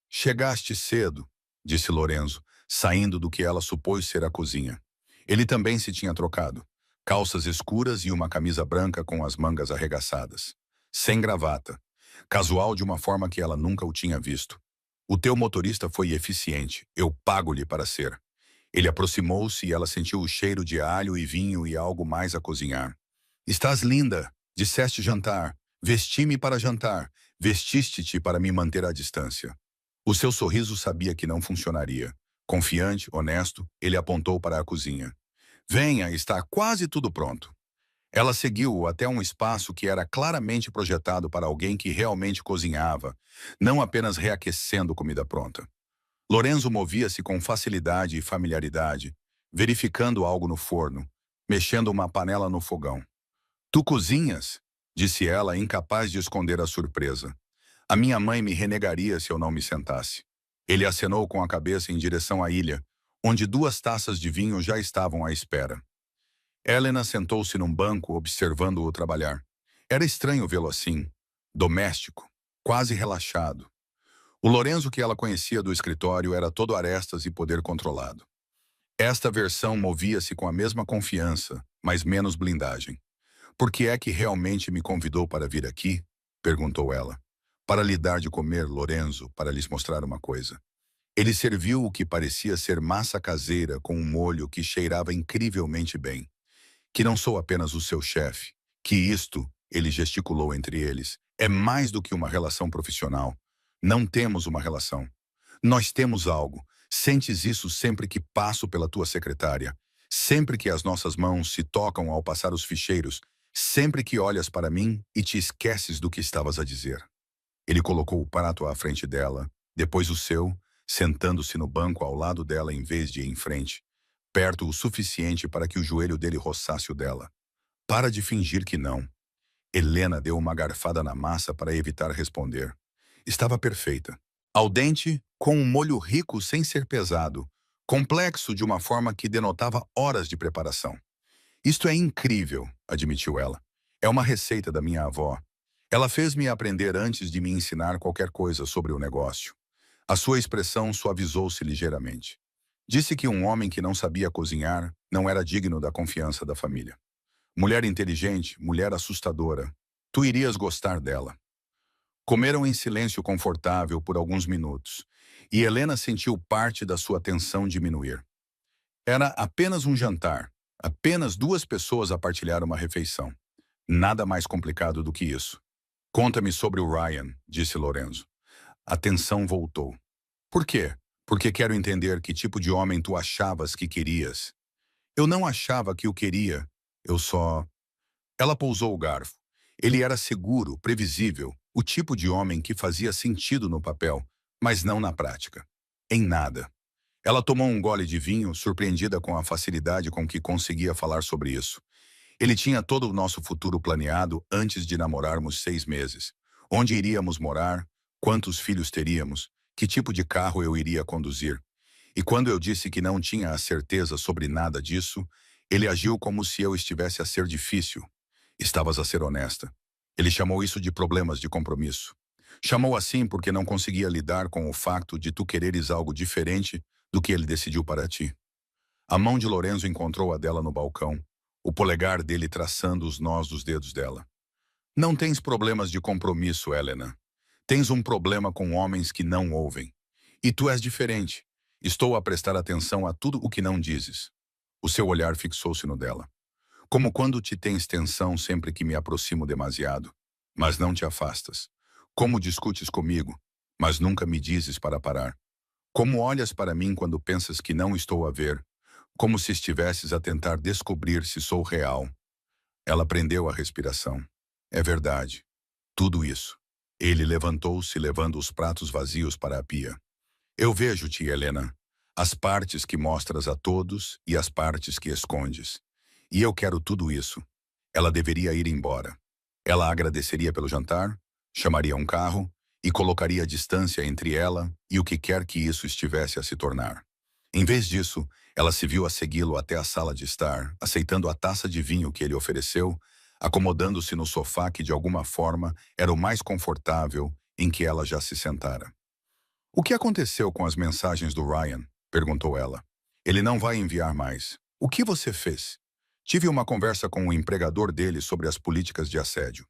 Speaker 1: Chegaste cedo, disse Lorenzo, saindo do que ela supôs ser a cozinha. Ele também se tinha trocado. Calças escuras e uma camisa branca com as mangas arregaçadas. Sem gravata. Casual de uma forma que ela nunca o tinha visto. O teu motorista foi eficiente. Eu pago-lhe para ser. Ele aproximou-se e ela sentiu o cheiro de alho e vinho e algo mais a cozinhar. Estás linda. Disseste jantar. Vesti-me para jantar. Vestiste-te para me manter à distância. O seu sorriso sabia que não funcionaria. Confiante, honesto, ele apontou para a cozinha. Venha, está quase tudo pronto. Ela seguiu-o até um espaço que era claramente projetado para alguém que realmente cozinhava, não apenas reaquecendo comida pronta. Lorenzo movia-se com facilidade e familiaridade, verificando algo no forno, mexendo uma panela no fogão. Tu cozinhas? Disse ela, incapaz de esconder a surpresa. A minha mãe me renegaria se eu não me sentasse. Ele acenou com a cabeça em direção à ilha, onde 2 taças de vinho já estavam à espera. Helena sentou-se num banco observando-o trabalhar. Era estranho vê-lo assim, doméstico, quase relaxado. O Lorenzo que ela conhecia do escritório era todo arestas e poder controlado. Esta versão movia-se com a mesma confiança, mas menos blindagem. Por que é que realmente me convidou para vir aqui? Perguntou ela. Para lhe dar de comer, Lorenzo, para lhes mostrar uma coisa. Ele serviu o que parecia ser massa caseira com um molho que cheirava incrivelmente bem. Que não sou apenas o seu chefe, que isto, ele gesticulou entre eles, é mais do que uma relação profissional. Não temos uma relação. Nós temos algo. Sentes isso sempre que passo pela tua secretária. Sempre que as nossas mãos se tocam ao passar os ficheiros. Sempre que olhas para mim e te esqueces do que estavas a dizer. Ele colocou o prato à frente dela, depois o seu, sentando-se no banco ao lado dela em vez de em frente, perto o suficiente para que o joelho dele roçasse o dela. Para de fingir que não. Helena deu uma garfada na massa para evitar responder. Estava perfeita. Al dente, com um molho rico sem ser pesado, complexo de uma forma que denotava horas de preparação. Isto é incrível, admitiu ela. É uma receita da minha avó. Ela fez-me aprender antes de me ensinar qualquer coisa sobre o negócio. A sua expressão suavizou-se ligeiramente. Disse que um homem que não sabia cozinhar não era digno da confiança da família. Mulher inteligente, mulher assustadora. Tu irias gostar dela. Comeram em silêncio confortável por alguns minutos, e Helena sentiu parte da sua tensão diminuir. Era apenas um jantar, apenas 2 pessoas a partilhar uma refeição. Nada mais complicado do que isso. Conta-me sobre o Ryan, disse Lorenzo. A tensão voltou. Por quê? Porque quero entender que tipo de homem tu achavas que querias. Eu não achava que o queria, eu só... Ela pousou o garfo. Ele era seguro, previsível, o tipo de homem que fazia sentido no papel, mas não na prática. Em nada. Ela tomou um gole de vinho, surpreendida com a facilidade com que conseguia falar sobre isso. Ele tinha todo o nosso futuro planeado antes de namorarmos 6 meses. Onde iríamos morar, quantos filhos teríamos, que tipo de carro eu iria conduzir. E quando eu disse que não tinha a certeza sobre nada disso, ele agiu como se eu estivesse a ser difícil. Estavas a ser honesta. Ele chamou isso de problemas de compromisso. Chamou assim porque não conseguia lidar com o facto de tu quereres algo diferente do que ele decidiu para ti. A mão de Lorenzo encontrou a dela no balcão, o polegar dele traçando os nós dos dedos dela. Não tens problemas de compromisso, Helena. Tens um problema com homens que não ouvem. E tu és diferente. Estou a prestar atenção a tudo o que não dizes. O seu olhar fixou-se no dela. Como quando te tens tensão sempre que me aproximo demasiado, mas não te afastas. Como discutes comigo, mas nunca me dizes para parar. Como olhas para mim quando pensas que não estou a ver, como se estivesses a tentar descobrir se sou real. Ela prendeu a respiração. É verdade. Tudo isso. Ele levantou-se, levando os pratos vazios para a pia. Eu vejo-te, Helena. As partes que mostras a todos e as partes que escondes. E eu quero tudo isso. Ela deveria ir embora. Ela agradeceria pelo jantar, chamaria um carro e colocaria distância entre ela e o que quer que isso estivesse a se tornar. Em vez disso, ela se viu a segui-lo até a sala de estar, aceitando a taça de vinho que ele ofereceu, acomodando-se no sofá que de alguma forma era o mais confortável em que ela já se sentara. O que aconteceu com as mensagens do Ryan? Perguntou ela. Ele não vai enviar mais. O que você fez? Tive uma conversa com o empregador dele sobre as políticas de assédio.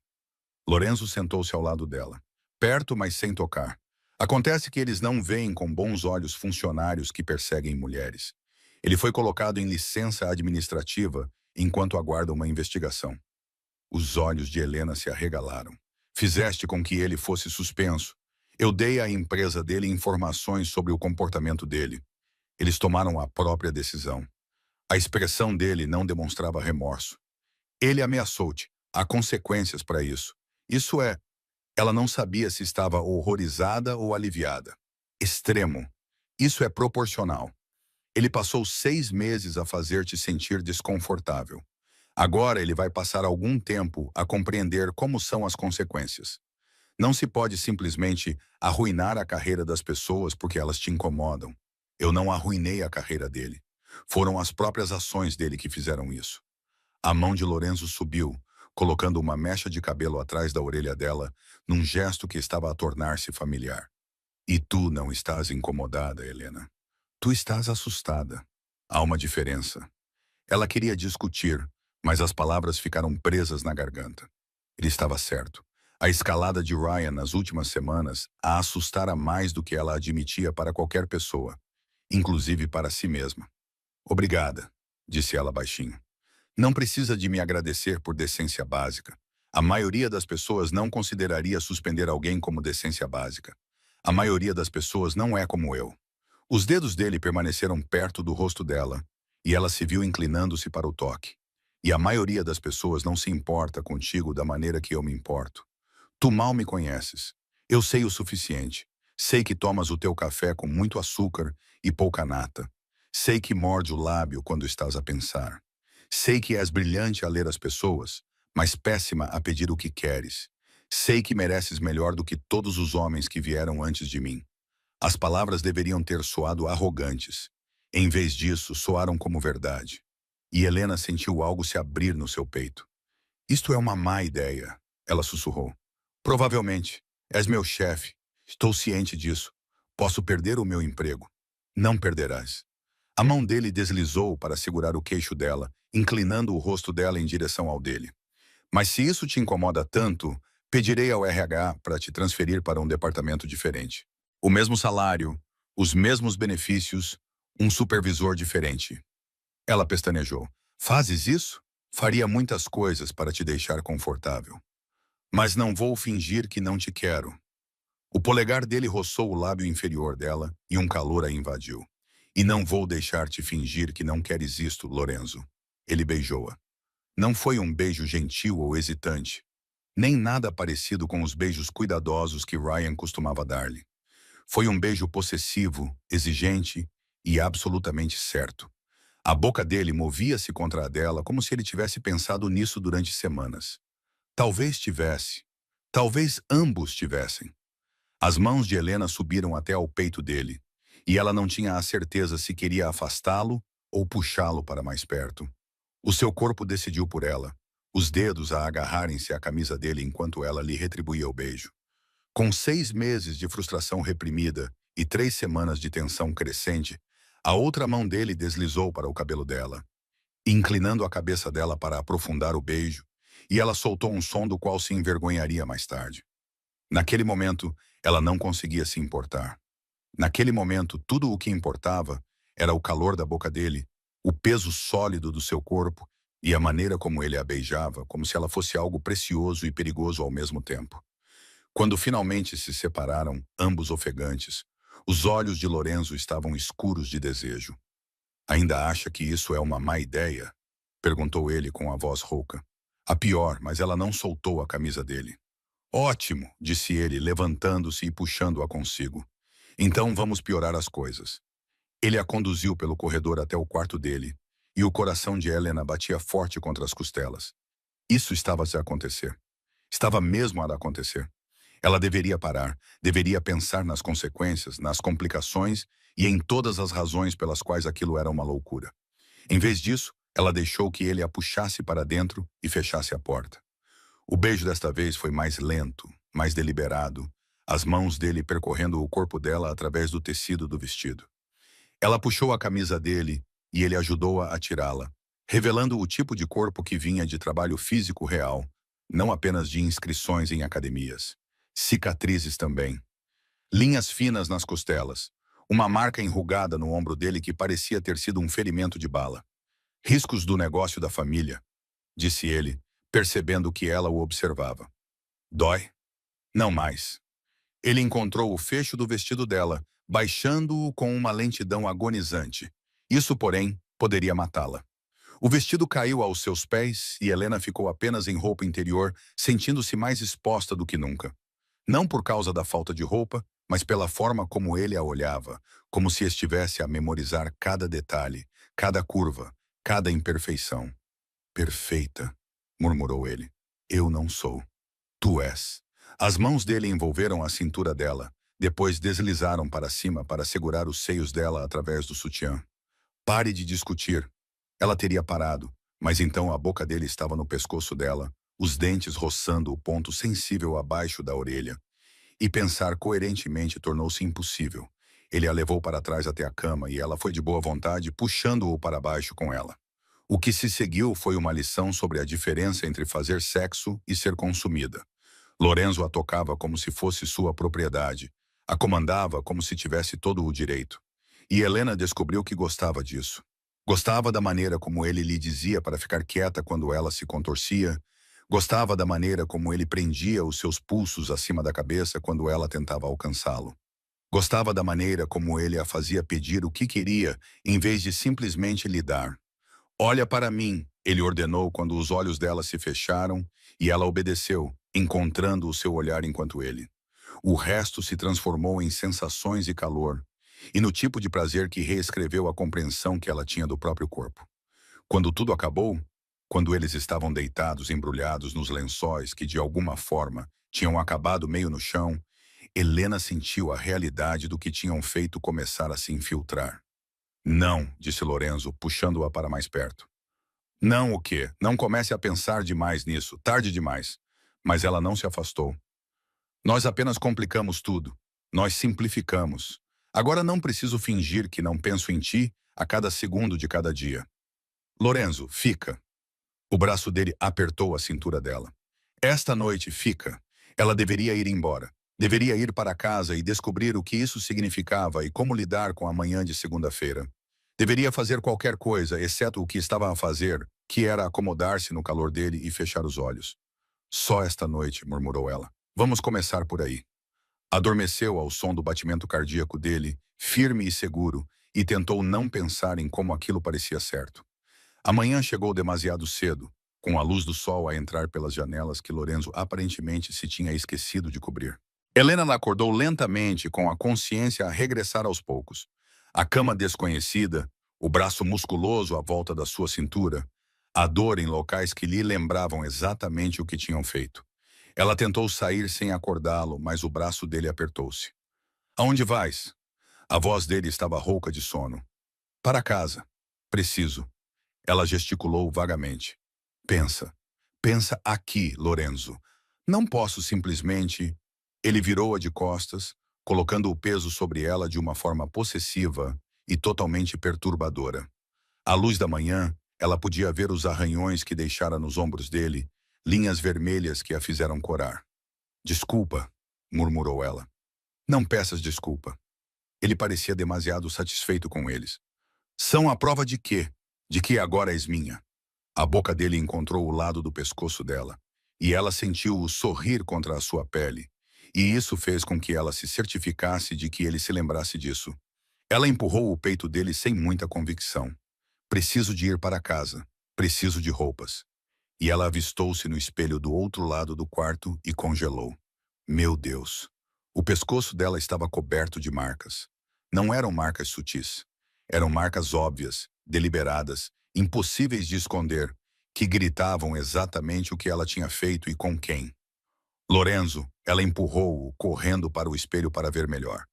Speaker 1: Lorenzo sentou-se ao lado dela. Perto, mas sem tocar. Acontece que eles não veem com bons olhos funcionários que perseguem mulheres. Ele foi colocado em licença administrativa enquanto aguarda uma investigação. Os olhos de Helena se arregalaram. Fizeste com que ele fosse suspenso. Eu dei à empresa dele informações sobre o comportamento dele. Eles tomaram a própria decisão. A expressão dele não demonstrava remorso. Ele ameaçou-te. Há consequências para isso. Isso é, ela não sabia se estava horrorizada ou aliviada. Extremo. Isso é proporcional. Ele passou 6 meses a fazer-te sentir desconfortável. Agora ele vai passar algum tempo a compreender como são as consequências. Não se pode simplesmente arruinar a carreira das pessoas porque elas te incomodam. Eu não arruinei a carreira dele. Foram as próprias ações dele que fizeram isso. A mão de Lorenzo subiu, colocando uma mecha de cabelo atrás da orelha dela, num gesto que estava a tornar-se familiar. E tu não estás incomodada, Helena. Tu estás assustada. Há uma diferença. Ela queria discutir, mas as palavras ficaram presas na garganta. Ele estava certo. A escalada de Ryan nas últimas semanas a assustara mais do que ela admitia para qualquer pessoa, inclusive para si mesma. Obrigada, disse ela baixinho. Não precisa de me agradecer por decência básica. A maioria das pessoas não consideraria suspender alguém como decência básica. A maioria das pessoas não é como eu. Os dedos dele permaneceram perto do rosto dela, e ela se viu inclinando-se para o toque. E a maioria das pessoas não se importa contigo da maneira que eu me importo. Tu mal me conheces. Eu sei o suficiente. Sei que tomas o teu café com muito açúcar e pouca nata. Sei que morde o lábio quando estás a pensar. Sei que és brilhante a ler as pessoas, mas péssima a pedir o que queres. Sei que mereces melhor do que todos os homens que vieram antes de mim. As palavras deveriam ter soado arrogantes. Em vez disso, soaram como verdade. E Helena sentiu algo se abrir no seu peito. Isto é uma má ideia, ela sussurrou. Provavelmente. És meu chefe. Estou ciente disso. Posso perder o meu emprego. Não perderás. A mão dele deslizou para segurar o queixo dela, inclinando o rosto dela em direção ao dele. Mas se isso te incomoda tanto, pedirei ao RH para te transferir para um departamento diferente. O mesmo salário, os mesmos benefícios, um supervisor diferente. Ela pestanejou. Fazes isso? Faria muitas coisas para te deixar confortável. Mas não vou fingir que não te quero. O polegar dele roçou o lábio inferior dela e um calor a invadiu. E não vou deixar-te fingir que não queres isto, Lorenzo. Ele beijou-a. Não foi um beijo gentil ou hesitante, nem nada parecido com os beijos cuidadosos que Ryan costumava dar-lhe. Foi um beijo possessivo, exigente e absolutamente certo. A boca dele movia-se contra a dela como se ele tivesse pensado nisso durante semanas. Talvez tivesse. Talvez ambos tivessem. As mãos de Helena subiram até ao peito dele, e ela não tinha a certeza se queria afastá-lo ou puxá-lo para mais perto. O seu corpo decidiu por ela, os dedos a agarrarem-se à camisa dele enquanto ela lhe retribuía o beijo. Com 6 meses de frustração reprimida e 3 semanas de tensão crescente, a outra mão dele deslizou para o cabelo dela, inclinando a cabeça dela para aprofundar o beijo, e ela soltou um som do qual se envergonharia mais tarde. Naquele momento, ela não conseguia se importar. Naquele momento, tudo o que importava era o calor da boca dele, o peso sólido do seu corpo e a maneira como ele a beijava, como se ela fosse algo precioso e perigoso ao mesmo tempo. Quando finalmente se separaram, ambos ofegantes, os olhos de Lorenzo estavam escuros de desejo. "Ainda acha que isso é uma má ideia?" perguntou ele com a voz rouca. A pior, mas ela não soltou a camisa dele. "Ótimo", disse ele, levantando-se e puxando-a consigo. "Então vamos piorar as coisas." Ele a conduziu pelo corredor até o quarto dele, e o coração de Helena batia forte contra as costelas. Isso estava a acontecer. Estava mesmo a acontecer. Ela deveria parar, deveria pensar nas consequências, nas complicações e em todas as razões pelas quais aquilo era uma loucura. Em vez disso, ela deixou que ele a puxasse para dentro e fechasse a porta. O beijo desta vez foi mais lento, mais deliberado, as mãos dele percorrendo o corpo dela através do tecido do vestido. Ela puxou a camisa dele e ele ajudou-a a tirá-la, revelando o tipo de corpo que vinha de trabalho físico real, não apenas de inscrições em academias. Cicatrizes também. Linhas finas nas costelas, uma marca enrugada no ombro dele que parecia ter sido um ferimento de bala. "Riscos do negócio da família", disse ele, percebendo que ela o observava. "Dói?" "Não mais." Ele encontrou o fecho do vestido dela, baixando-o com uma lentidão agonizante. Isso, porém, poderia matá-la. O vestido caiu aos seus pés e Helena ficou apenas em roupa interior, sentindo-se mais exposta do que nunca. Não por causa da falta de roupa, mas pela forma como ele a olhava, como se estivesse a memorizar cada detalhe, cada curva, cada imperfeição. "Perfeita", murmurou ele. "Eu não sou. Tu és." As mãos dele envolveram a cintura dela, depois deslizaram para cima para segurar os seios dela através do sutiã. "Pare de discutir." Ela teria parado, mas então a boca dele estava no pescoço dela, os dentes roçando o ponto sensível abaixo da orelha. E pensar coerentemente tornou-se impossível. Ele a levou para trás até a cama e ela foi de boa vontade, puxando-o para baixo com ela. O que se seguiu foi uma lição sobre a diferença entre fazer sexo e ser consumida. Lorenzo a tocava como se fosse sua propriedade, a comandava como se tivesse todo o direito. E Helena descobriu que gostava disso. Gostava da maneira como ele lhe dizia para ficar quieta quando ela se contorcia, gostava da maneira como ele prendia os seus pulsos acima da cabeça quando ela tentava alcançá-lo. Gostava da maneira como ele a fazia pedir o que queria, em vez de simplesmente lhe dar. "Olha para mim", ele ordenou quando os olhos dela se fecharam, e ela obedeceu, encontrando o seu olhar enquanto ele. O resto se transformou em sensações e calor, e no tipo de prazer que reescreveu a compreensão que ela tinha do próprio corpo. Quando tudo acabou, quando eles estavam deitados, embrulhados nos lençóis que de alguma forma tinham acabado meio no chão, Helena sentiu a realidade do que tinham feito começar a se infiltrar. "Não", disse Lorenzo, puxando-a para mais perto. "Não o quê? Não comece a pensar demais nisso, tarde demais." Mas ela não se afastou. "Nós apenas complicamos tudo. Nós simplificamos. Agora não preciso fingir que não penso em ti a cada segundo de cada dia." "Lorenzo, fica." O braço dele apertou a cintura dela. "Esta noite fica." Ela deveria ir embora. Deveria ir para casa e descobrir o que isso significava e como lidar com a manhã de segunda-feira. Deveria fazer qualquer coisa, exceto o que estava a fazer, que era acomodar-se no calor dele e fechar os olhos. "Só esta noite", murmurou ela. "Vamos começar por aí." Adormeceu ao som do batimento cardíaco dele, firme e seguro, e tentou não pensar em como aquilo parecia certo. A manhã chegou demasiado cedo, com a luz do sol a entrar pelas janelas que Lorenzo aparentemente se tinha esquecido de cobrir. Helena acordou lentamente, com a consciência a regressar aos poucos. A cama desconhecida, o braço musculoso à volta da sua cintura, a dor em locais que lhe lembravam exatamente o que tinham feito. Ela tentou sair sem acordá-lo, mas o braço dele apertou-se. Aonde vais? A voz dele estava rouca de sono. Para casa. Preciso. Ela gesticulou vagamente. Pensa. Pensa aqui, Lorenzo. Não posso simplesmente... Ele virou-a de costas, colocando o peso sobre ela de uma forma possessiva e totalmente perturbadora. À luz da manhã, ela podia ver os arranhões que deixara nos ombros dele, linhas vermelhas que a fizeram corar. Desculpa, murmurou ela. Não peças desculpa. Ele parecia demasiado satisfeito com eles. São a prova de quê? De que agora és minha. A boca dele encontrou o lado do pescoço dela, e ela sentiu-o sorrir contra a sua pele, e isso fez com que ela se certificasse de que ele se lembrasse disso. Ela empurrou o peito dele sem muita convicção. Preciso de ir para casa. Preciso de roupas. E ela avistou-se no espelho do outro lado do quarto e congelou. Meu Deus! O pescoço dela estava coberto de marcas. Não eram marcas sutis. Eram marcas óbvias, deliberadas, impossíveis de esconder, que gritavam exatamente o que ela tinha feito e com quem. Lorenzo, ela empurrou-o, correndo para o espelho para ver melhor.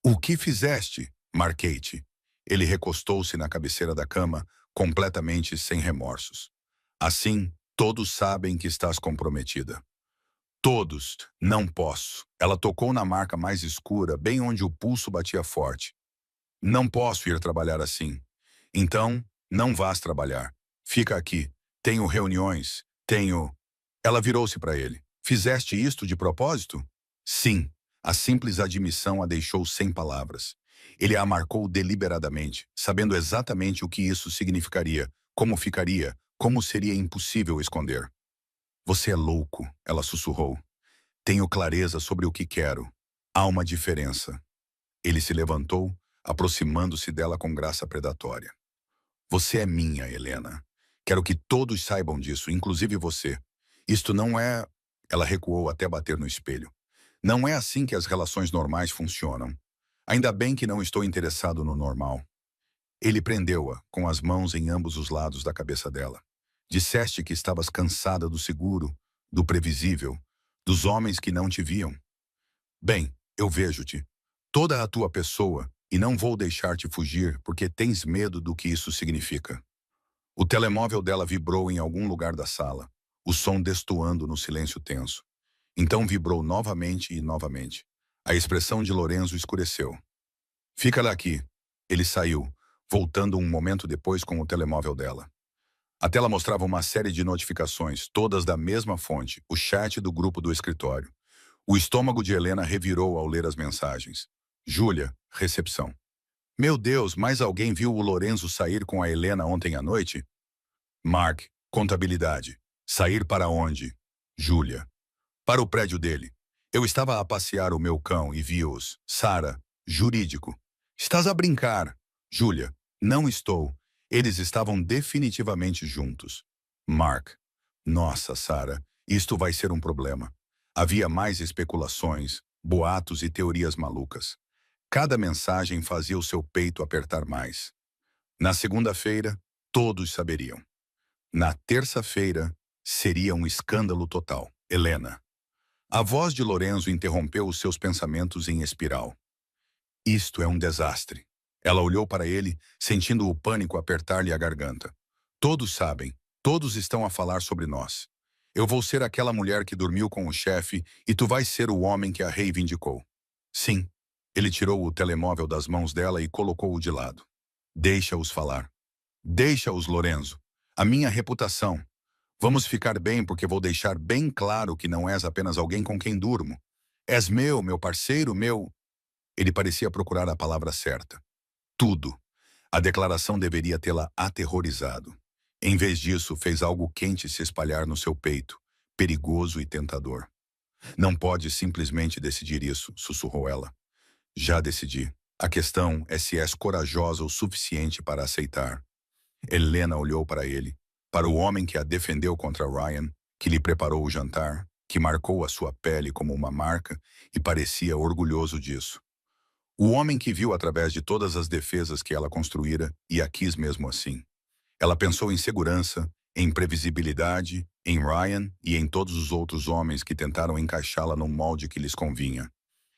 Speaker 1: O que fizeste? Marquei-te. Ele recostou-se na cabeceira da cama, completamente sem remorsos. Assim, todos sabem que estás comprometida. Todos. Não posso. Ela tocou na marca mais escura, bem onde o pulso batia forte. Não posso ir trabalhar assim. Então, não vás trabalhar. Fica aqui. Tenho reuniões. Tenho... Ela virou-se para ele. Fizeste isto de propósito? Sim. A simples admissão a deixou sem palavras. Ele a marcou deliberadamente, sabendo exatamente o que isso significaria, como ficaria, como seria impossível esconder. Você é louco, ela sussurrou. Tenho clareza sobre o que quero. Há uma diferença. Ele se levantou, aproximando-se dela com graça predatória. Você é minha, Helena. Quero que todos saibam disso, inclusive você. Isto não é... Ela recuou até bater no espelho. Não é assim que as relações normais funcionam. Ainda bem que não estou interessado no normal. Ele prendeu-a, com as mãos em ambos os lados da cabeça dela. Disseste que estavas cansada do seguro, do previsível, dos homens que não te viam. Bem, eu vejo-te. Toda a tua pessoa, e não vou deixar-te fugir porque tens medo do que isso significa. O telemóvel dela vibrou em algum lugar da sala, o som destoando no silêncio tenso. Então vibrou novamente e novamente. A expressão de Lorenzo escureceu. Fica daqui. Ele saiu, voltando um momento depois com o telemóvel dela. A tela mostrava uma série de notificações, todas da mesma fonte, o chat do grupo do escritório. O estômago de Helena revirou ao ler as mensagens. Júlia, recepção. Meu Deus, mais alguém viu o Lorenzo sair com a Helena ontem à noite? Mark, contabilidade. Sair para onde? Júlia. Para o prédio dele. Eu estava a passear o meu cão e vi-os. Sara, jurídico. Estás a brincar. Júlia, não estou. Eles estavam definitivamente juntos. Mark. Nossa, Sara, isto vai ser um problema. Havia mais especulações, boatos e teorias malucas. Cada mensagem fazia o seu peito apertar mais. Na segunda-feira, todos saberiam. Na terça-feira, seria um escândalo total. Helena. A voz de Lorenzo interrompeu os seus pensamentos em espiral. Isto é um desastre. Ela olhou para ele, sentindo o pânico apertar-lhe a garganta. Todos sabem, todos estão a falar sobre nós. Eu vou ser aquela mulher que dormiu com o chefe e tu vais ser o homem que a reivindicou. Sim. Ele tirou o telemóvel das mãos dela e colocou-o de lado. Deixa-os falar. Deixa-os, Lorenzo. A minha reputação. Vamos ficar bem porque vou deixar bem claro que não és apenas alguém com quem durmo. És meu parceiro, meu... Ele parecia procurar a palavra certa. Tudo. A declaração deveria tê-la aterrorizado. Em vez disso, fez algo quente se espalhar no seu peito, perigoso e tentador. Não pode simplesmente decidir isso, sussurrou ela. Já decidi. A questão é se és corajosa o suficiente para aceitar. Helena olhou para ele, para o homem que a defendeu contra Ryan, que lhe preparou o jantar, que marcou a sua pele como uma marca e parecia orgulhoso disso. O homem que viu através de todas as defesas que ela construíra e a quis mesmo assim. Ela pensou em segurança, em previsibilidade em Ryan e em todos os outros homens que tentaram encaixá-la num molde que lhes convinha.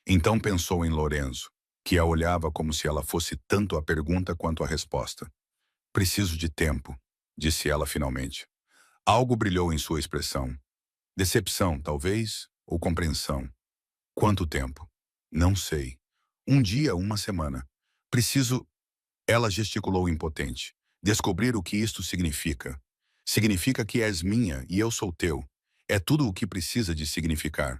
Speaker 1: Então pensou em Lorenzo, que a olhava como se ela fosse tanto a pergunta quanto a resposta. Preciso de tempo, disse ela finalmente. Algo brilhou em sua expressão. Decepção, talvez, ou compreensão. Quanto tempo? Não sei. Um dia, uma semana. Preciso... Ela gesticulou impotente. Descobrir o que isto significa. Significa que és minha e eu sou teu. É tudo o que precisa de significar.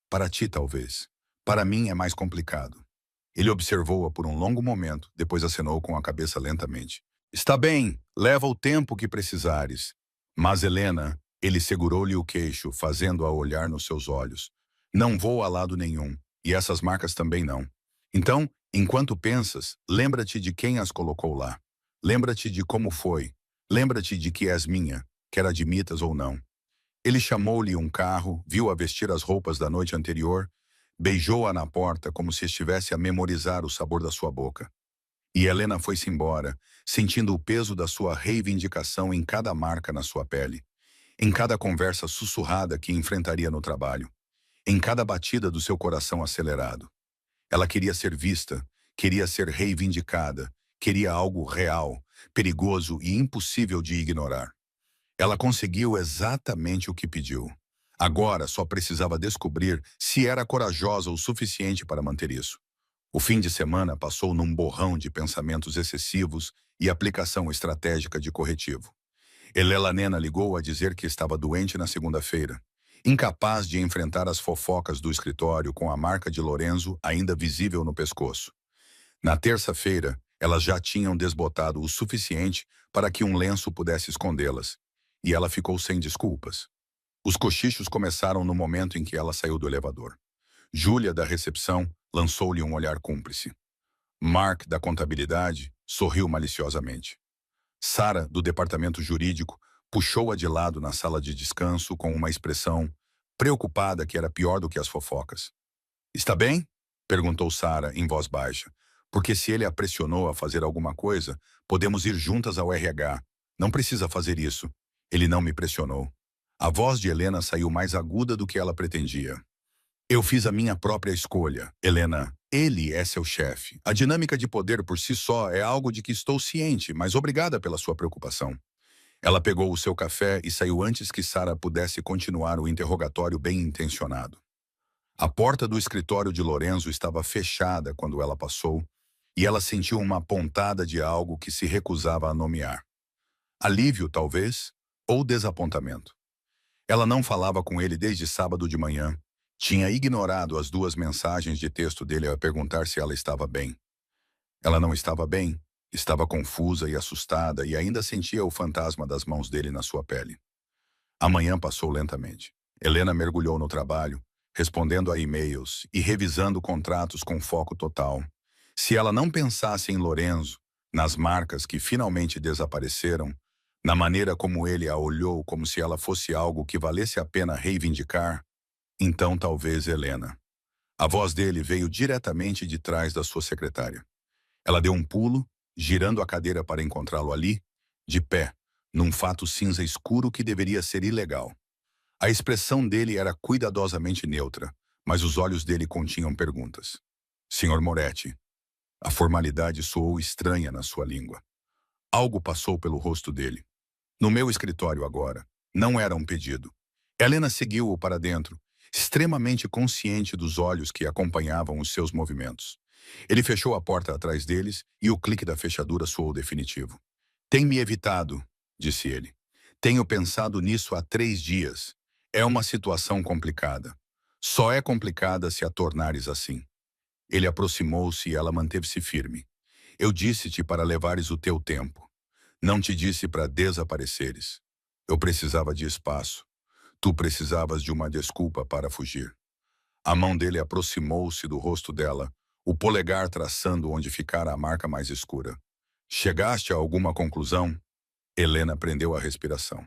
Speaker 1: Para ti, talvez. Para mim é mais complicado. Ele observou-a por um longo momento, depois acenou com a cabeça lentamente. Está bem, leva o tempo que precisares. Mas Helena, ele segurou-lhe o queixo, fazendo-a olhar nos seus olhos. Não vou a lado nenhum, e essas marcas também não. Então, enquanto pensas, lembra-te de quem as colocou lá. Lembra-te de como foi. Lembra-te de que és minha, quer admitas ou não. Ele chamou-lhe um carro, viu-a vestir as roupas da noite anterior, beijou-a na porta como se estivesse a memorizar o sabor da sua boca. E Helena foi-se embora, sentindo o peso da sua reivindicação em cada marca na sua pele, em cada conversa sussurrada que enfrentaria no trabalho, em cada batida do seu coração acelerado. Ela queria ser vista, queria ser reivindicada, queria algo real, perigoso e impossível de ignorar. Ela conseguiu exatamente o que pediu. Agora só precisava descobrir se era corajosa o suficiente para manter isso. O fim de semana passou num borrão de pensamentos excessivos e aplicação estratégica de corretivo. Nena ligou a dizer que estava doente na segunda-feira, incapaz de enfrentar as fofocas do escritório com a marca de Lorenzo ainda visível no pescoço. Na terça-feira, elas já tinham desbotado o suficiente para que um lenço pudesse escondê-las, e ela ficou sem desculpas. Os cochichos começaram no momento em que ela saiu do elevador. Júlia, da recepção, lançou-lhe um olhar cúmplice. Mark, da contabilidade, sorriu maliciosamente. Sara, do departamento jurídico, puxou-a de lado na sala de descanso com uma expressão preocupada que era pior do que as fofocas. Está bem? Perguntou Sara em voz baixa. Porque se ele a pressionou a fazer alguma coisa, podemos ir juntas ao RH. Não precisa fazer isso. Ele não me pressionou. A voz de Helena saiu mais aguda do que ela pretendia. Eu fiz a minha própria escolha, Helena. Ele é seu chefe. A dinâmica de poder por si só é algo de que estou ciente, mas obrigada pela sua preocupação. Ela pegou o seu café e saiu antes que Sara pudesse continuar o interrogatório bem intencionado. A porta do escritório de Lorenzo estava fechada quando ela passou, e ela sentiu uma pontada de algo que se recusava a nomear. Alívio, talvez, ou desapontamento. Ela não falava com ele desde sábado de manhã. Tinha ignorado as 2 mensagens de texto dele a perguntar se ela estava bem. Ela não estava bem, estava confusa e assustada e ainda sentia o fantasma das mãos dele na sua pele. A manhã passou lentamente. Helena mergulhou no trabalho, respondendo a e-mails e revisando contratos com foco total. Se ela não pensasse em Lorenzo, nas marcas que finalmente desapareceram, na maneira como ele a olhou como se ela fosse algo que valesse a pena reivindicar, então talvez Helena. A voz dele veio diretamente de trás da sua secretária. Ela deu um pulo, girando a cadeira para encontrá-lo ali, de pé, num fato cinza escuro que deveria ser ilegal. A expressão dele era cuidadosamente neutra, mas os olhos dele continham perguntas. Senhor Moretti. A formalidade soou estranha na sua língua. Algo passou pelo rosto dele. No meu escritório agora. Não era um pedido. Helena seguiu-o para dentro, extremamente consciente dos olhos que acompanhavam os seus movimentos. Ele fechou a porta atrás deles e o clique da fechadura soou definitivo. Tem me evitado, disse ele. Tenho pensado nisso há 3 dias. É uma situação complicada. Só é complicada se a tornares assim. Ele aproximou-se e ela manteve-se firme. Eu disse-te para levares o teu tempo. Não te disse para desapareceres. Eu precisava de espaço. Tu precisavas de uma desculpa para fugir. A mão dele aproximou-se do rosto dela, o polegar traçando onde ficara a marca mais escura. Chegaste a alguma conclusão? Helena prendeu a respiração.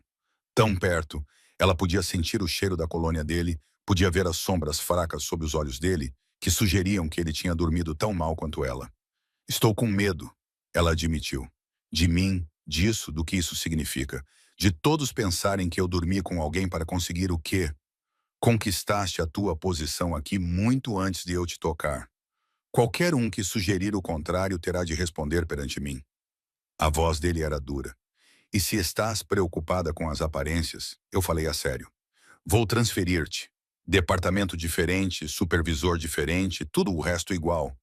Speaker 1: Tão perto, ela podia sentir o cheiro da colônia dele, podia ver as sombras fracas sob os olhos dele, que sugeriam que ele tinha dormido tão mal quanto ela. Estou com medo, ela admitiu. De mim, disso, do que isso significa. De todos pensarem que eu dormi com alguém para conseguir o quê? Conquistaste a tua posição aqui muito antes de eu te tocar. Qualquer um que sugerir o contrário terá de responder perante mim. A voz dele era dura. E se estás preocupada com as aparências, eu falei a sério. Vou transferir-te. Departamento diferente, supervisor diferente, tudo o resto igual.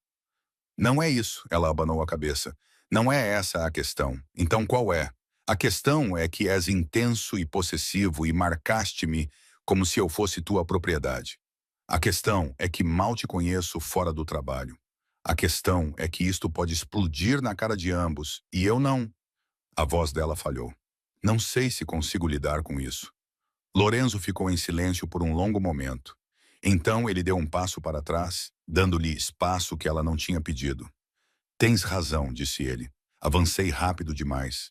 Speaker 1: Não é isso, ela abanou a cabeça. Não é essa a questão. Então qual é? A questão é que és intenso e possessivo e marcaste-me como se eu fosse tua propriedade. A questão é que mal te conheço fora do trabalho. A questão é que isto pode explodir na cara de ambos, e eu não. A voz dela falhou. Não sei se consigo lidar com isso. Lorenzo ficou em silêncio por um longo momento. Então ele deu um passo para trás, dando-lhe espaço que ela não tinha pedido. Tens razão, disse ele. Avancei rápido demais.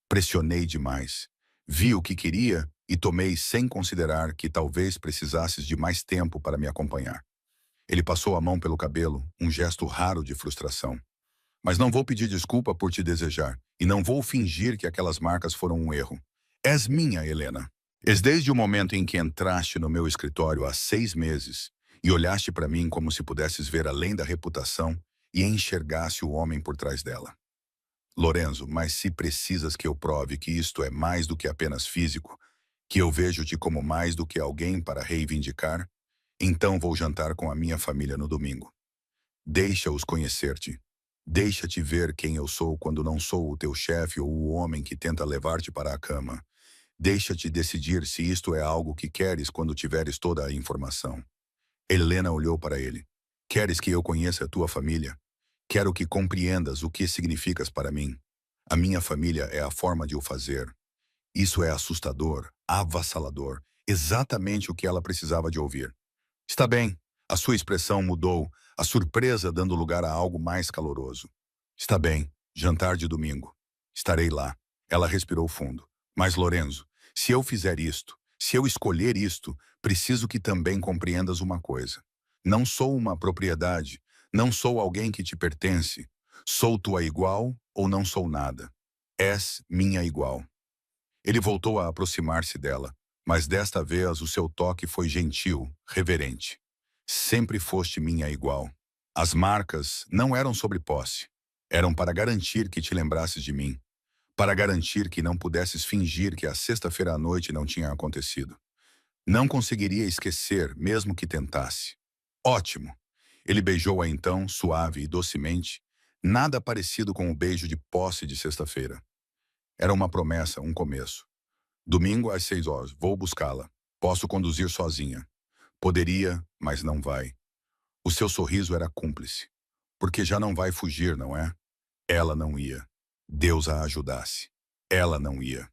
Speaker 1: Pressionei demais. Vi o que queria e tomei sem considerar que talvez precisasses de mais tempo para me acompanhar. Ele passou a mão pelo cabelo, um gesto raro de frustração. Mas não vou pedir desculpa por te desejar, e não vou fingir que aquelas marcas foram um erro. És minha, Helena. És desde o momento em que entraste no meu escritório há 6 meses e olhaste para mim como se pudesses ver além da reputação e enxergasse o homem por trás dela. Lorenzo, mas se precisas que eu prove que isto é mais do que apenas físico, que eu vejo-te como mais do que alguém para reivindicar, então vou jantar com a minha família no domingo. Deixa-os conhecer-te. Deixa-te ver quem eu sou quando não sou o teu chefe ou o homem que tenta levar-te para a cama. Deixa-te decidir se isto é algo que queres quando tiveres toda a informação. Helena olhou para ele. Queres que eu conheça a tua família? Quero que compreendas o que significas para mim. A minha família é a forma de o fazer. Isso é assustador, avassalador, exatamente o que ela precisava de ouvir. Está bem, a sua expressão mudou, a surpresa dando lugar a algo mais caloroso. Está bem, jantar de domingo. Estarei lá. Ela respirou fundo. Mas, Lorenzo, se eu fizer isto, se eu escolher isto, preciso que também compreendas uma coisa. Não sou uma propriedade, não sou alguém que te pertence. Sou tua igual ou não sou nada. És minha igual. Ele voltou a aproximar-se dela, mas desta vez o seu toque foi gentil, reverente. Sempre foste minha igual. As marcas não eram sobre posse. Eram para garantir que te lembrasses de mim. Para garantir que não pudesses fingir que a sexta-feira à noite não tinha acontecido. Não conseguiria esquecer, mesmo que tentasse. Ótimo! Ele beijou-a então, suave e docemente, nada parecido com o beijo de posse de sexta-feira. Era uma promessa, um começo. Domingo às 6 horas, vou buscá-la. Posso conduzir sozinha. Poderia, mas não vai. O seu sorriso era cúmplice. Porque já não vai fugir, não é? Ela não ia. Deus a ajudasse. Ela não ia.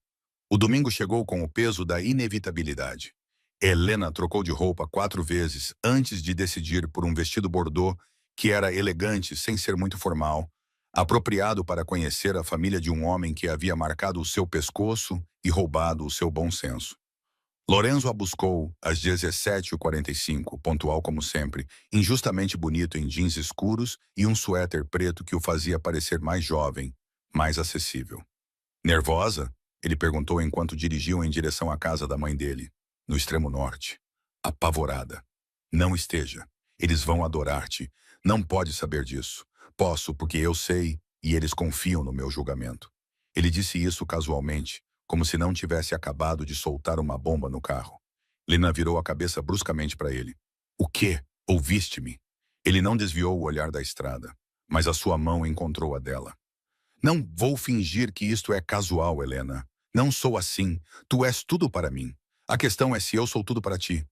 Speaker 1: O domingo chegou com o peso da inevitabilidade. Helena trocou de roupa 4 vezes antes de decidir por um vestido bordô que era elegante sem ser muito formal, apropriado para conhecer a família de um homem que havia marcado o seu pescoço e roubado o seu bom senso. Lorenzo a buscou às 17h45, pontual como sempre, injustamente bonito em jeans escuros e um suéter preto que o fazia parecer mais jovem, mais acessível. Nervosa? Ele perguntou enquanto dirigiam em direção à casa da mãe dele, no extremo norte. Apavorada. Não esteja. Eles vão adorar-te. Não pode saber disso. Posso, porque eu sei, e eles confiam no meu julgamento. Ele disse isso casualmente, como se não tivesse acabado de soltar uma bomba no carro. Lina virou a cabeça bruscamente para ele. O quê? Ouviste-me? Ele não desviou o olhar da estrada, mas a sua mão encontrou a dela. Não vou fingir que isto é casual, Helena. Não sou assim. Tu és tudo para mim. A questão é se eu sou tudo para ti.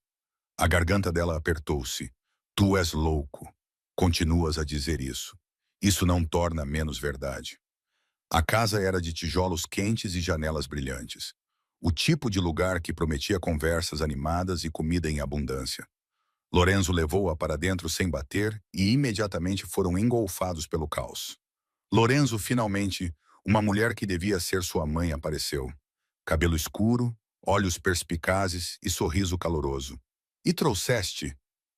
Speaker 1: A garganta dela apertou-se. Tu és louco. Continuas a dizer isso. Isso não torna menos verdade. A casa era de tijolos quentes e janelas brilhantes. O tipo de lugar que prometia conversas animadas e comida em abundância. Lorenzo levou-a para dentro sem bater e imediatamente foram engolfados pelo caos. Lorenzo, finalmente, uma mulher que devia ser sua mãe, apareceu. Cabelo escuro, olhos perspicazes e sorriso caloroso. E trouxeste?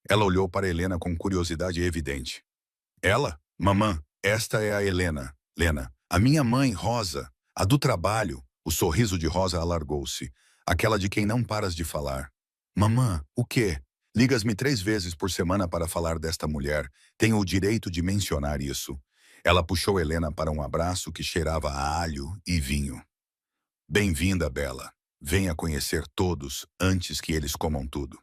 Speaker 1: Ela olhou para Helena com curiosidade evidente. Ela? Mamã, esta é a Helena. Lena, a minha mãe, Rosa, a do trabalho, O sorriso de Rosa alargou-se, aquela de quem não paras de falar. Mamã, o quê? Ligas-me 3 vezes por semana para falar desta mulher. Tenho o direito de mencionar isso. Ela puxou Helena para um abraço que cheirava a alho e vinho. Bem-vinda, Bela. Venha conhecer todos antes que eles comam tudo.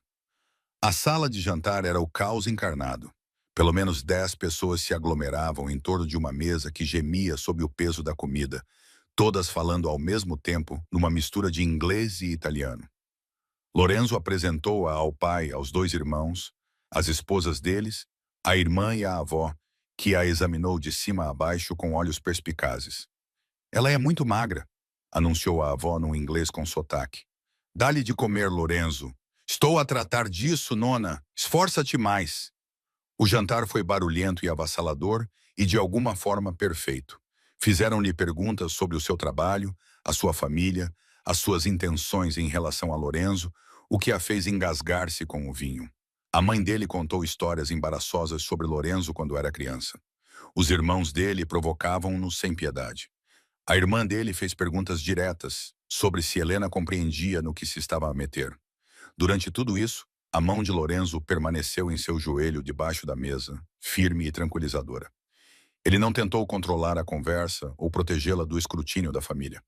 Speaker 1: A sala de jantar era o caos encarnado. Pelo menos 10 pessoas se aglomeravam em torno de uma mesa que gemia sob o peso da comida, todas falando ao mesmo tempo numa mistura de inglês e italiano. Lorenzo apresentou-a ao pai, aos 2 irmãos, as esposas deles, a irmã e a avó, que a examinou de cima a baixo com olhos perspicazes. Ela é muito magra, anunciou a avó num inglês com sotaque. Dá-lhe de comer, Lorenzo. Estou a tratar disso, nona. Esforça-te mais. O jantar foi barulhento e avassalador e de alguma forma perfeito. Fizeram-lhe perguntas sobre o seu trabalho, a sua família, as suas intenções em relação a Lorenzo, o que a fez engasgar-se com o vinho. A mãe dele contou histórias embaraçosas sobre Lorenzo quando era criança. Os irmãos dele provocavam-no sem piedade. A irmã dele fez perguntas diretas sobre se Helena compreendia no que se estava a meter. Durante tudo isso, a mão de Lorenzo permaneceu em seu joelho debaixo da mesa, firme e tranquilizadora. Ele não tentou controlar a conversa ou protegê-la do escrutínio da família.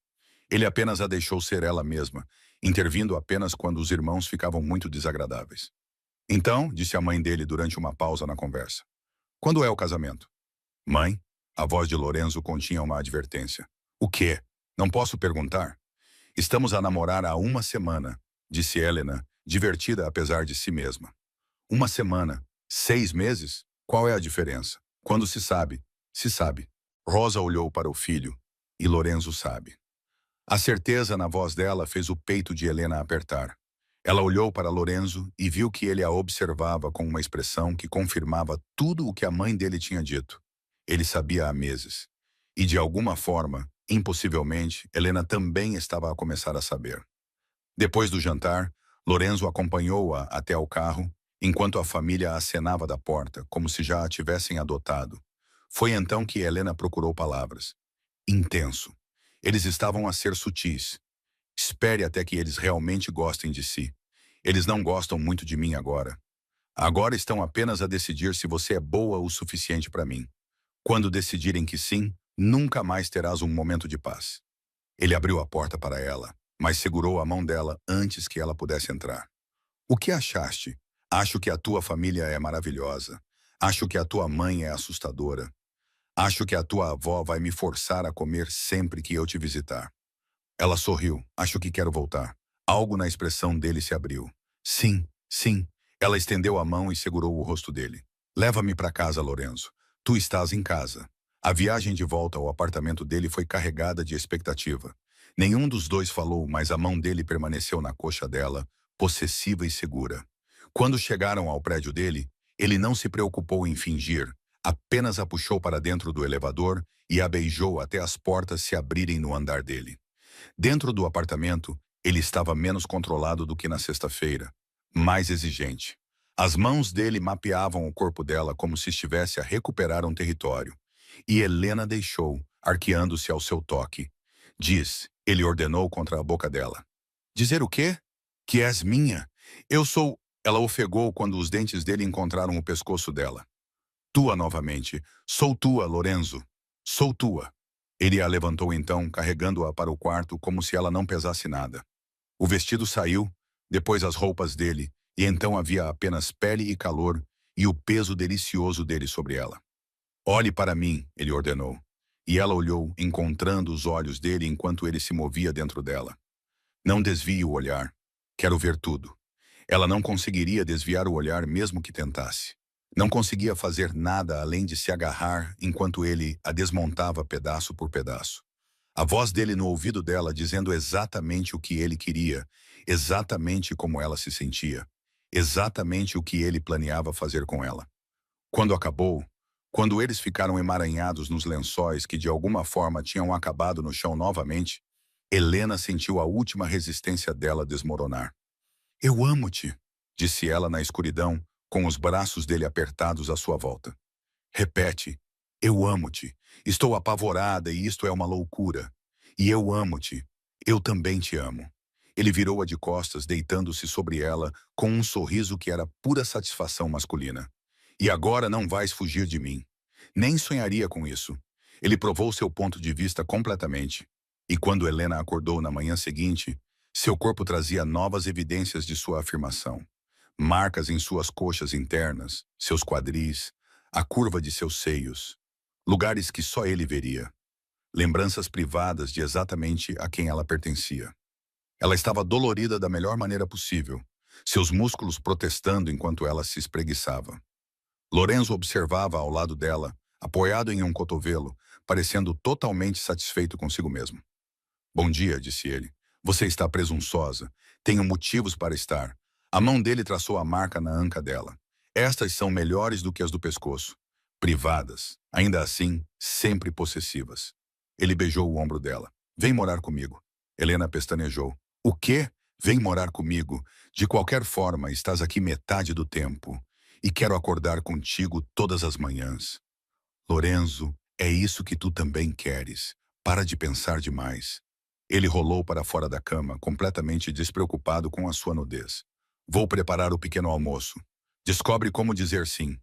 Speaker 1: Ele apenas a deixou ser ela mesma, intervindo apenas quando os irmãos ficavam muito desagradáveis. Então, disse a mãe dele durante uma pausa na conversa. Quando é o casamento? Mãe? A voz de Lorenzo continha uma advertência. O quê? Não posso perguntar? Estamos a namorar há 1 semana, disse Helena, divertida apesar de si mesma. 1 semana? 6 meses? Qual é a diferença? Quando se sabe, se sabe. Rosa olhou para o filho, e Lorenzo sabe. A certeza na voz dela fez o peito de Helena apertar. Ela olhou para Lorenzo e viu que ele a observava com uma expressão que confirmava tudo o que a mãe dele tinha dito. Ele sabia há meses. E de alguma forma, impossivelmente, Helena também estava a começar a saber. Depois do jantar, Lorenzo acompanhou-a até ao carro, enquanto a família acenava da porta, como se já a tivessem adotado. Foi então que Helena procurou palavras. Intenso. Eles estavam a ser sutis. Espere até que eles realmente gostem de si. Eles não gostam muito de mim agora. Agora estão apenas a decidir se você é boa o suficiente para mim. Quando decidirem que sim, nunca mais terás um momento de paz. Ele abriu a porta para ela, mas segurou a mão dela antes que ela pudesse entrar. O que achaste? Acho que a tua família é maravilhosa. Acho que a tua mãe é assustadora. Acho que a tua avó vai me forçar a comer sempre que eu te visitar. Ela sorriu. Acho que quero voltar. Algo na expressão dele se abriu. Sim, sim. Ela estendeu a mão e segurou o rosto dele. Leva-me para casa, Lorenzo. Tu estás em casa. A viagem de volta ao apartamento dele foi carregada de expectativa. Nenhum dos dois falou, mas a mão dele permaneceu na coxa dela, possessiva e segura. Quando chegaram ao prédio dele, ele não se preocupou em fingir, apenas a puxou para dentro do elevador e a beijou até as portas se abrirem no andar dele. Dentro do apartamento, ele estava menos controlado do que na sexta-feira, mais exigente. As mãos dele mapeavam o corpo dela como se estivesse a recuperar um território. E Helena deixou, arqueando-se ao seu toque. Diz, ele ordenou contra a boca dela. Dizer o quê? Que és minha. Eu sou... Ela ofegou quando os dentes dele encontraram o pescoço dela. Tua novamente. Sou tua, Lorenzo. Sou tua. Ele a levantou então, carregando-a para o quarto como se ela não pesasse nada. O vestido saiu, depois as roupas dele, e então havia apenas pele e calor e o peso delicioso dele sobre ela. Olhe para mim, ele ordenou. E ela olhou, encontrando os olhos dele enquanto ele se movia dentro dela. Não desvie o olhar. Quero ver tudo. Ela não conseguiria desviar o olhar mesmo que tentasse. Não conseguia fazer nada além de se agarrar enquanto ele a desmontava pedaço por pedaço. A voz dele no ouvido dela dizendo exatamente o que ele queria, exatamente como ela se sentia, exatamente o que ele planeava fazer com ela. Quando acabou, quando eles ficaram emaranhados nos lençóis que de alguma forma tinham acabado no chão novamente, Helena sentiu a última resistência dela desmoronar. Eu amo-te, disse ela na escuridão, com os braços dele apertados à sua volta. Repete, eu amo-te. Estou apavorada e isto é uma loucura. E eu amo-te. Eu também te amo. Ele virou-a de costas, deitando-se sobre ela, com um sorriso que era pura satisfação masculina. E agora não vais fugir de mim. Nem sonharia com isso. Ele provou seu ponto de vista completamente. E quando Helena acordou na manhã seguinte, seu corpo trazia novas evidências de sua afirmação. Marcas em suas coxas internas, seus quadris, a curva de seus seios. Lugares que só ele veria. Lembranças privadas de exatamente a quem ela pertencia. Ela estava dolorida da melhor maneira possível, seus músculos protestando enquanto ela se espreguiçava. Lorenzo observava ao lado dela, apoiado em um cotovelo, parecendo totalmente satisfeito consigo mesmo. Bom dia, disse ele. Você está presunçosa. Tenho motivos para estar. A mão dele traçou a marca na anca dela. Estas são melhores do que as do pescoço. Privadas, ainda assim, sempre possessivas. Ele beijou o ombro dela. Vem morar comigo. Helena pestanejou. O quê? Vem morar comigo. De qualquer forma, estás aqui metade do tempo. E quero acordar contigo todas as manhãs. Lorenzo, é isso que tu também queres. Para de pensar demais. Ele rolou para fora da cama, completamente despreocupado com a sua nudez. Vou preparar o pequeno almoço. Descobre como dizer sim.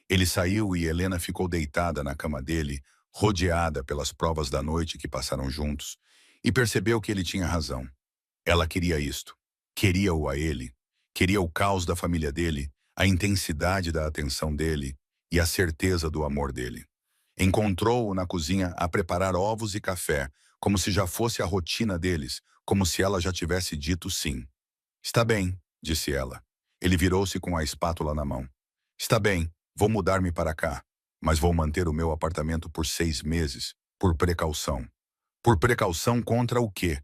Speaker 1: Ele saiu e Helena ficou deitada na cama dele, rodeada pelas provas da noite que passaram juntos, e percebeu que ele tinha razão. Ela queria isto. Queria-o a ele. Queria o caos da família dele, a intensidade da atenção dele e a certeza do amor dele. Encontrou-o na cozinha a preparar ovos e café, como se já fosse a rotina deles, como se ela já tivesse dito sim. Está bem, disse ela. Ele virou-se com a espátula na mão. Está bem, vou mudar-me para cá, mas vou manter o meu apartamento por 6 meses, por precaução. Por precaução contra o quê?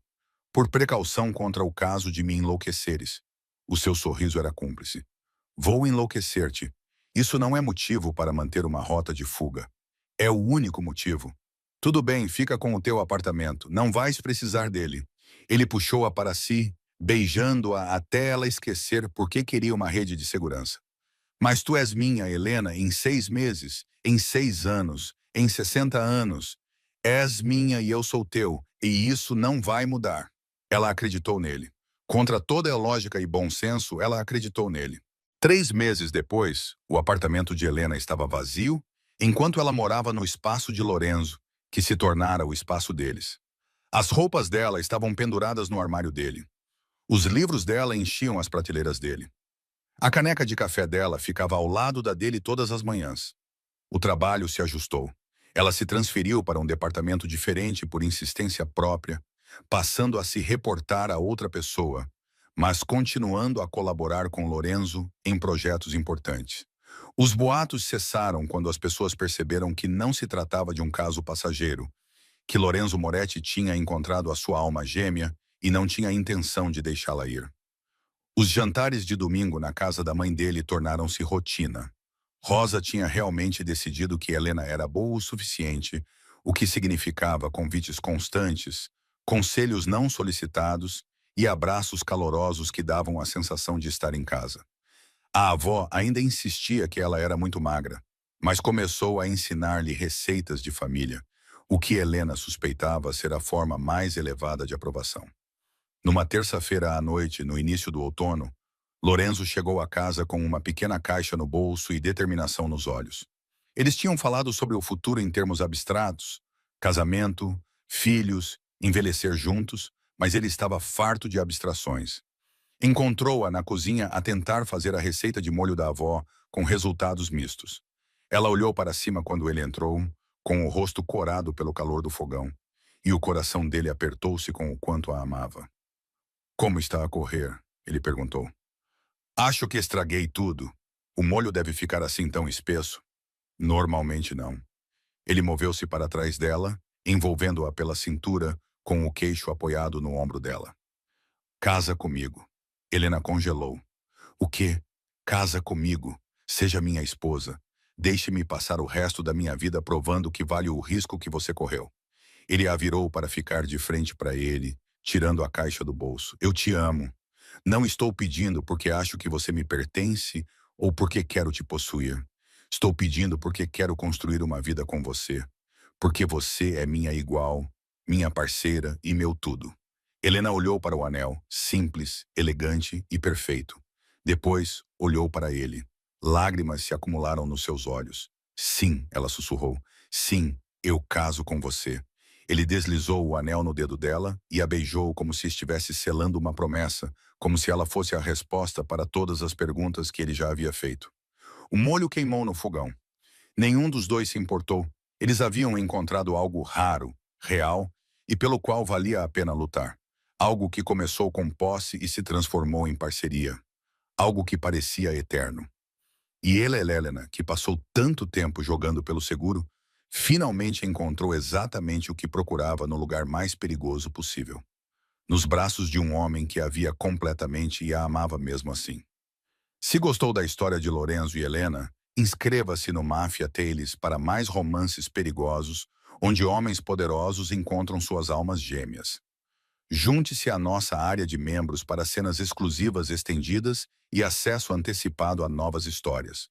Speaker 1: Por precaução contra o caso de me enlouqueceres. O seu sorriso era cúmplice. Vou enlouquecer-te. Isso não é motivo para manter uma rota de fuga. É o único motivo. Tudo bem, fica com o teu apartamento. Não vais precisar dele. Ele puxou-a para si, beijando-a até ela esquecer por que queria uma rede de segurança. Mas tu és minha, Helena, em 6 meses, em 6 anos, em 60 anos. És minha e eu sou teu, e isso não vai mudar. Ela acreditou nele. Contra toda a lógica e bom senso, ela acreditou nele. 3 meses depois, o apartamento de Helena estava vazio, enquanto ela morava no espaço de Lorenzo, que se tornara o espaço deles. As roupas dela estavam penduradas no armário dele. Os livros dela enchiam as prateleiras dele. A caneca de café dela ficava ao lado da dele todas as manhãs. O trabalho se ajustou. Ela se transferiu para um departamento diferente por insistência própria, passando a se reportar a outra pessoa, mas continuando a colaborar com Lorenzo em projetos importantes. Os boatos cessaram quando as pessoas perceberam que não se tratava de um caso passageiro, que Lorenzo Moretti tinha encontrado a sua alma gêmea e não tinha intenção de deixá-la ir. Os jantares de domingo na casa da mãe dele tornaram-se rotina. Rosa tinha realmente decidido que Helena era boa o suficiente, o que significava convites constantes, conselhos não solicitados e abraços calorosos que davam a sensação de estar em casa. A avó ainda insistia que ela era muito magra, mas começou a ensinar-lhe receitas de família, o que Helena suspeitava ser a forma mais elevada de aprovação. Numa terça-feira à noite, no início do outono, Lorenzo chegou a casa com uma pequena caixa no bolso e determinação nos olhos. Eles tinham falado sobre o futuro em termos abstratos, casamento, filhos, envelhecer juntos, mas ele estava farto de abstrações. Encontrou-a na cozinha a tentar fazer a receita de molho da avó, com resultados mistos. Ela olhou para cima quando ele entrou, com o rosto corado pelo calor do fogão, e o coração dele apertou-se com o quanto a amava. Como está a correr? Ele perguntou. Acho que estraguei tudo. O molho deve ficar assim tão espesso? Normalmente não. Ele moveu-se para trás dela, envolvendo-a pela cintura, com o queixo apoiado no ombro dela. Casa comigo. Helena congelou. O quê? Casa comigo. Seja minha esposa. Deixe-me passar o resto da minha vida provando que vale o risco que você correu. Ele a virou para ficar de frente para ele, tirando a caixa do bolso. Eu te amo. Não estou pedindo porque acho que você me pertence ou porque quero te possuir. Estou pedindo porque quero construir uma vida com você. Porque você é minha igual, minha parceira e meu tudo. Helena olhou para o anel, simples, elegante e perfeito. Depois, olhou para ele. Lágrimas se acumularam nos seus olhos. Sim, ela sussurrou. Sim, eu caso com você. Ele deslizou o anel no dedo dela e a beijou como se estivesse selando uma promessa, como se ela fosse a resposta para todas as perguntas que ele já havia feito. O molho queimou no fogão. Nenhum dos dois se importou. Eles haviam encontrado algo raro, real, e pelo qual valia a pena lutar. Algo que começou com posse e se transformou em parceria. Algo que parecia eterno. E ele, Helena, que passou tanto tempo jogando pelo seguro, finalmente encontrou exatamente o que procurava no lugar mais perigoso possível. Nos braços de um homem que a via completamente e a amava mesmo assim. Se gostou da história de Lorenzo e Helena, inscreva-se no Máfia Tales para mais romances perigosos, onde homens poderosos encontram suas almas gêmeas. Junte-se à nossa área de membros para cenas exclusivas estendidas e acesso antecipado a novas histórias.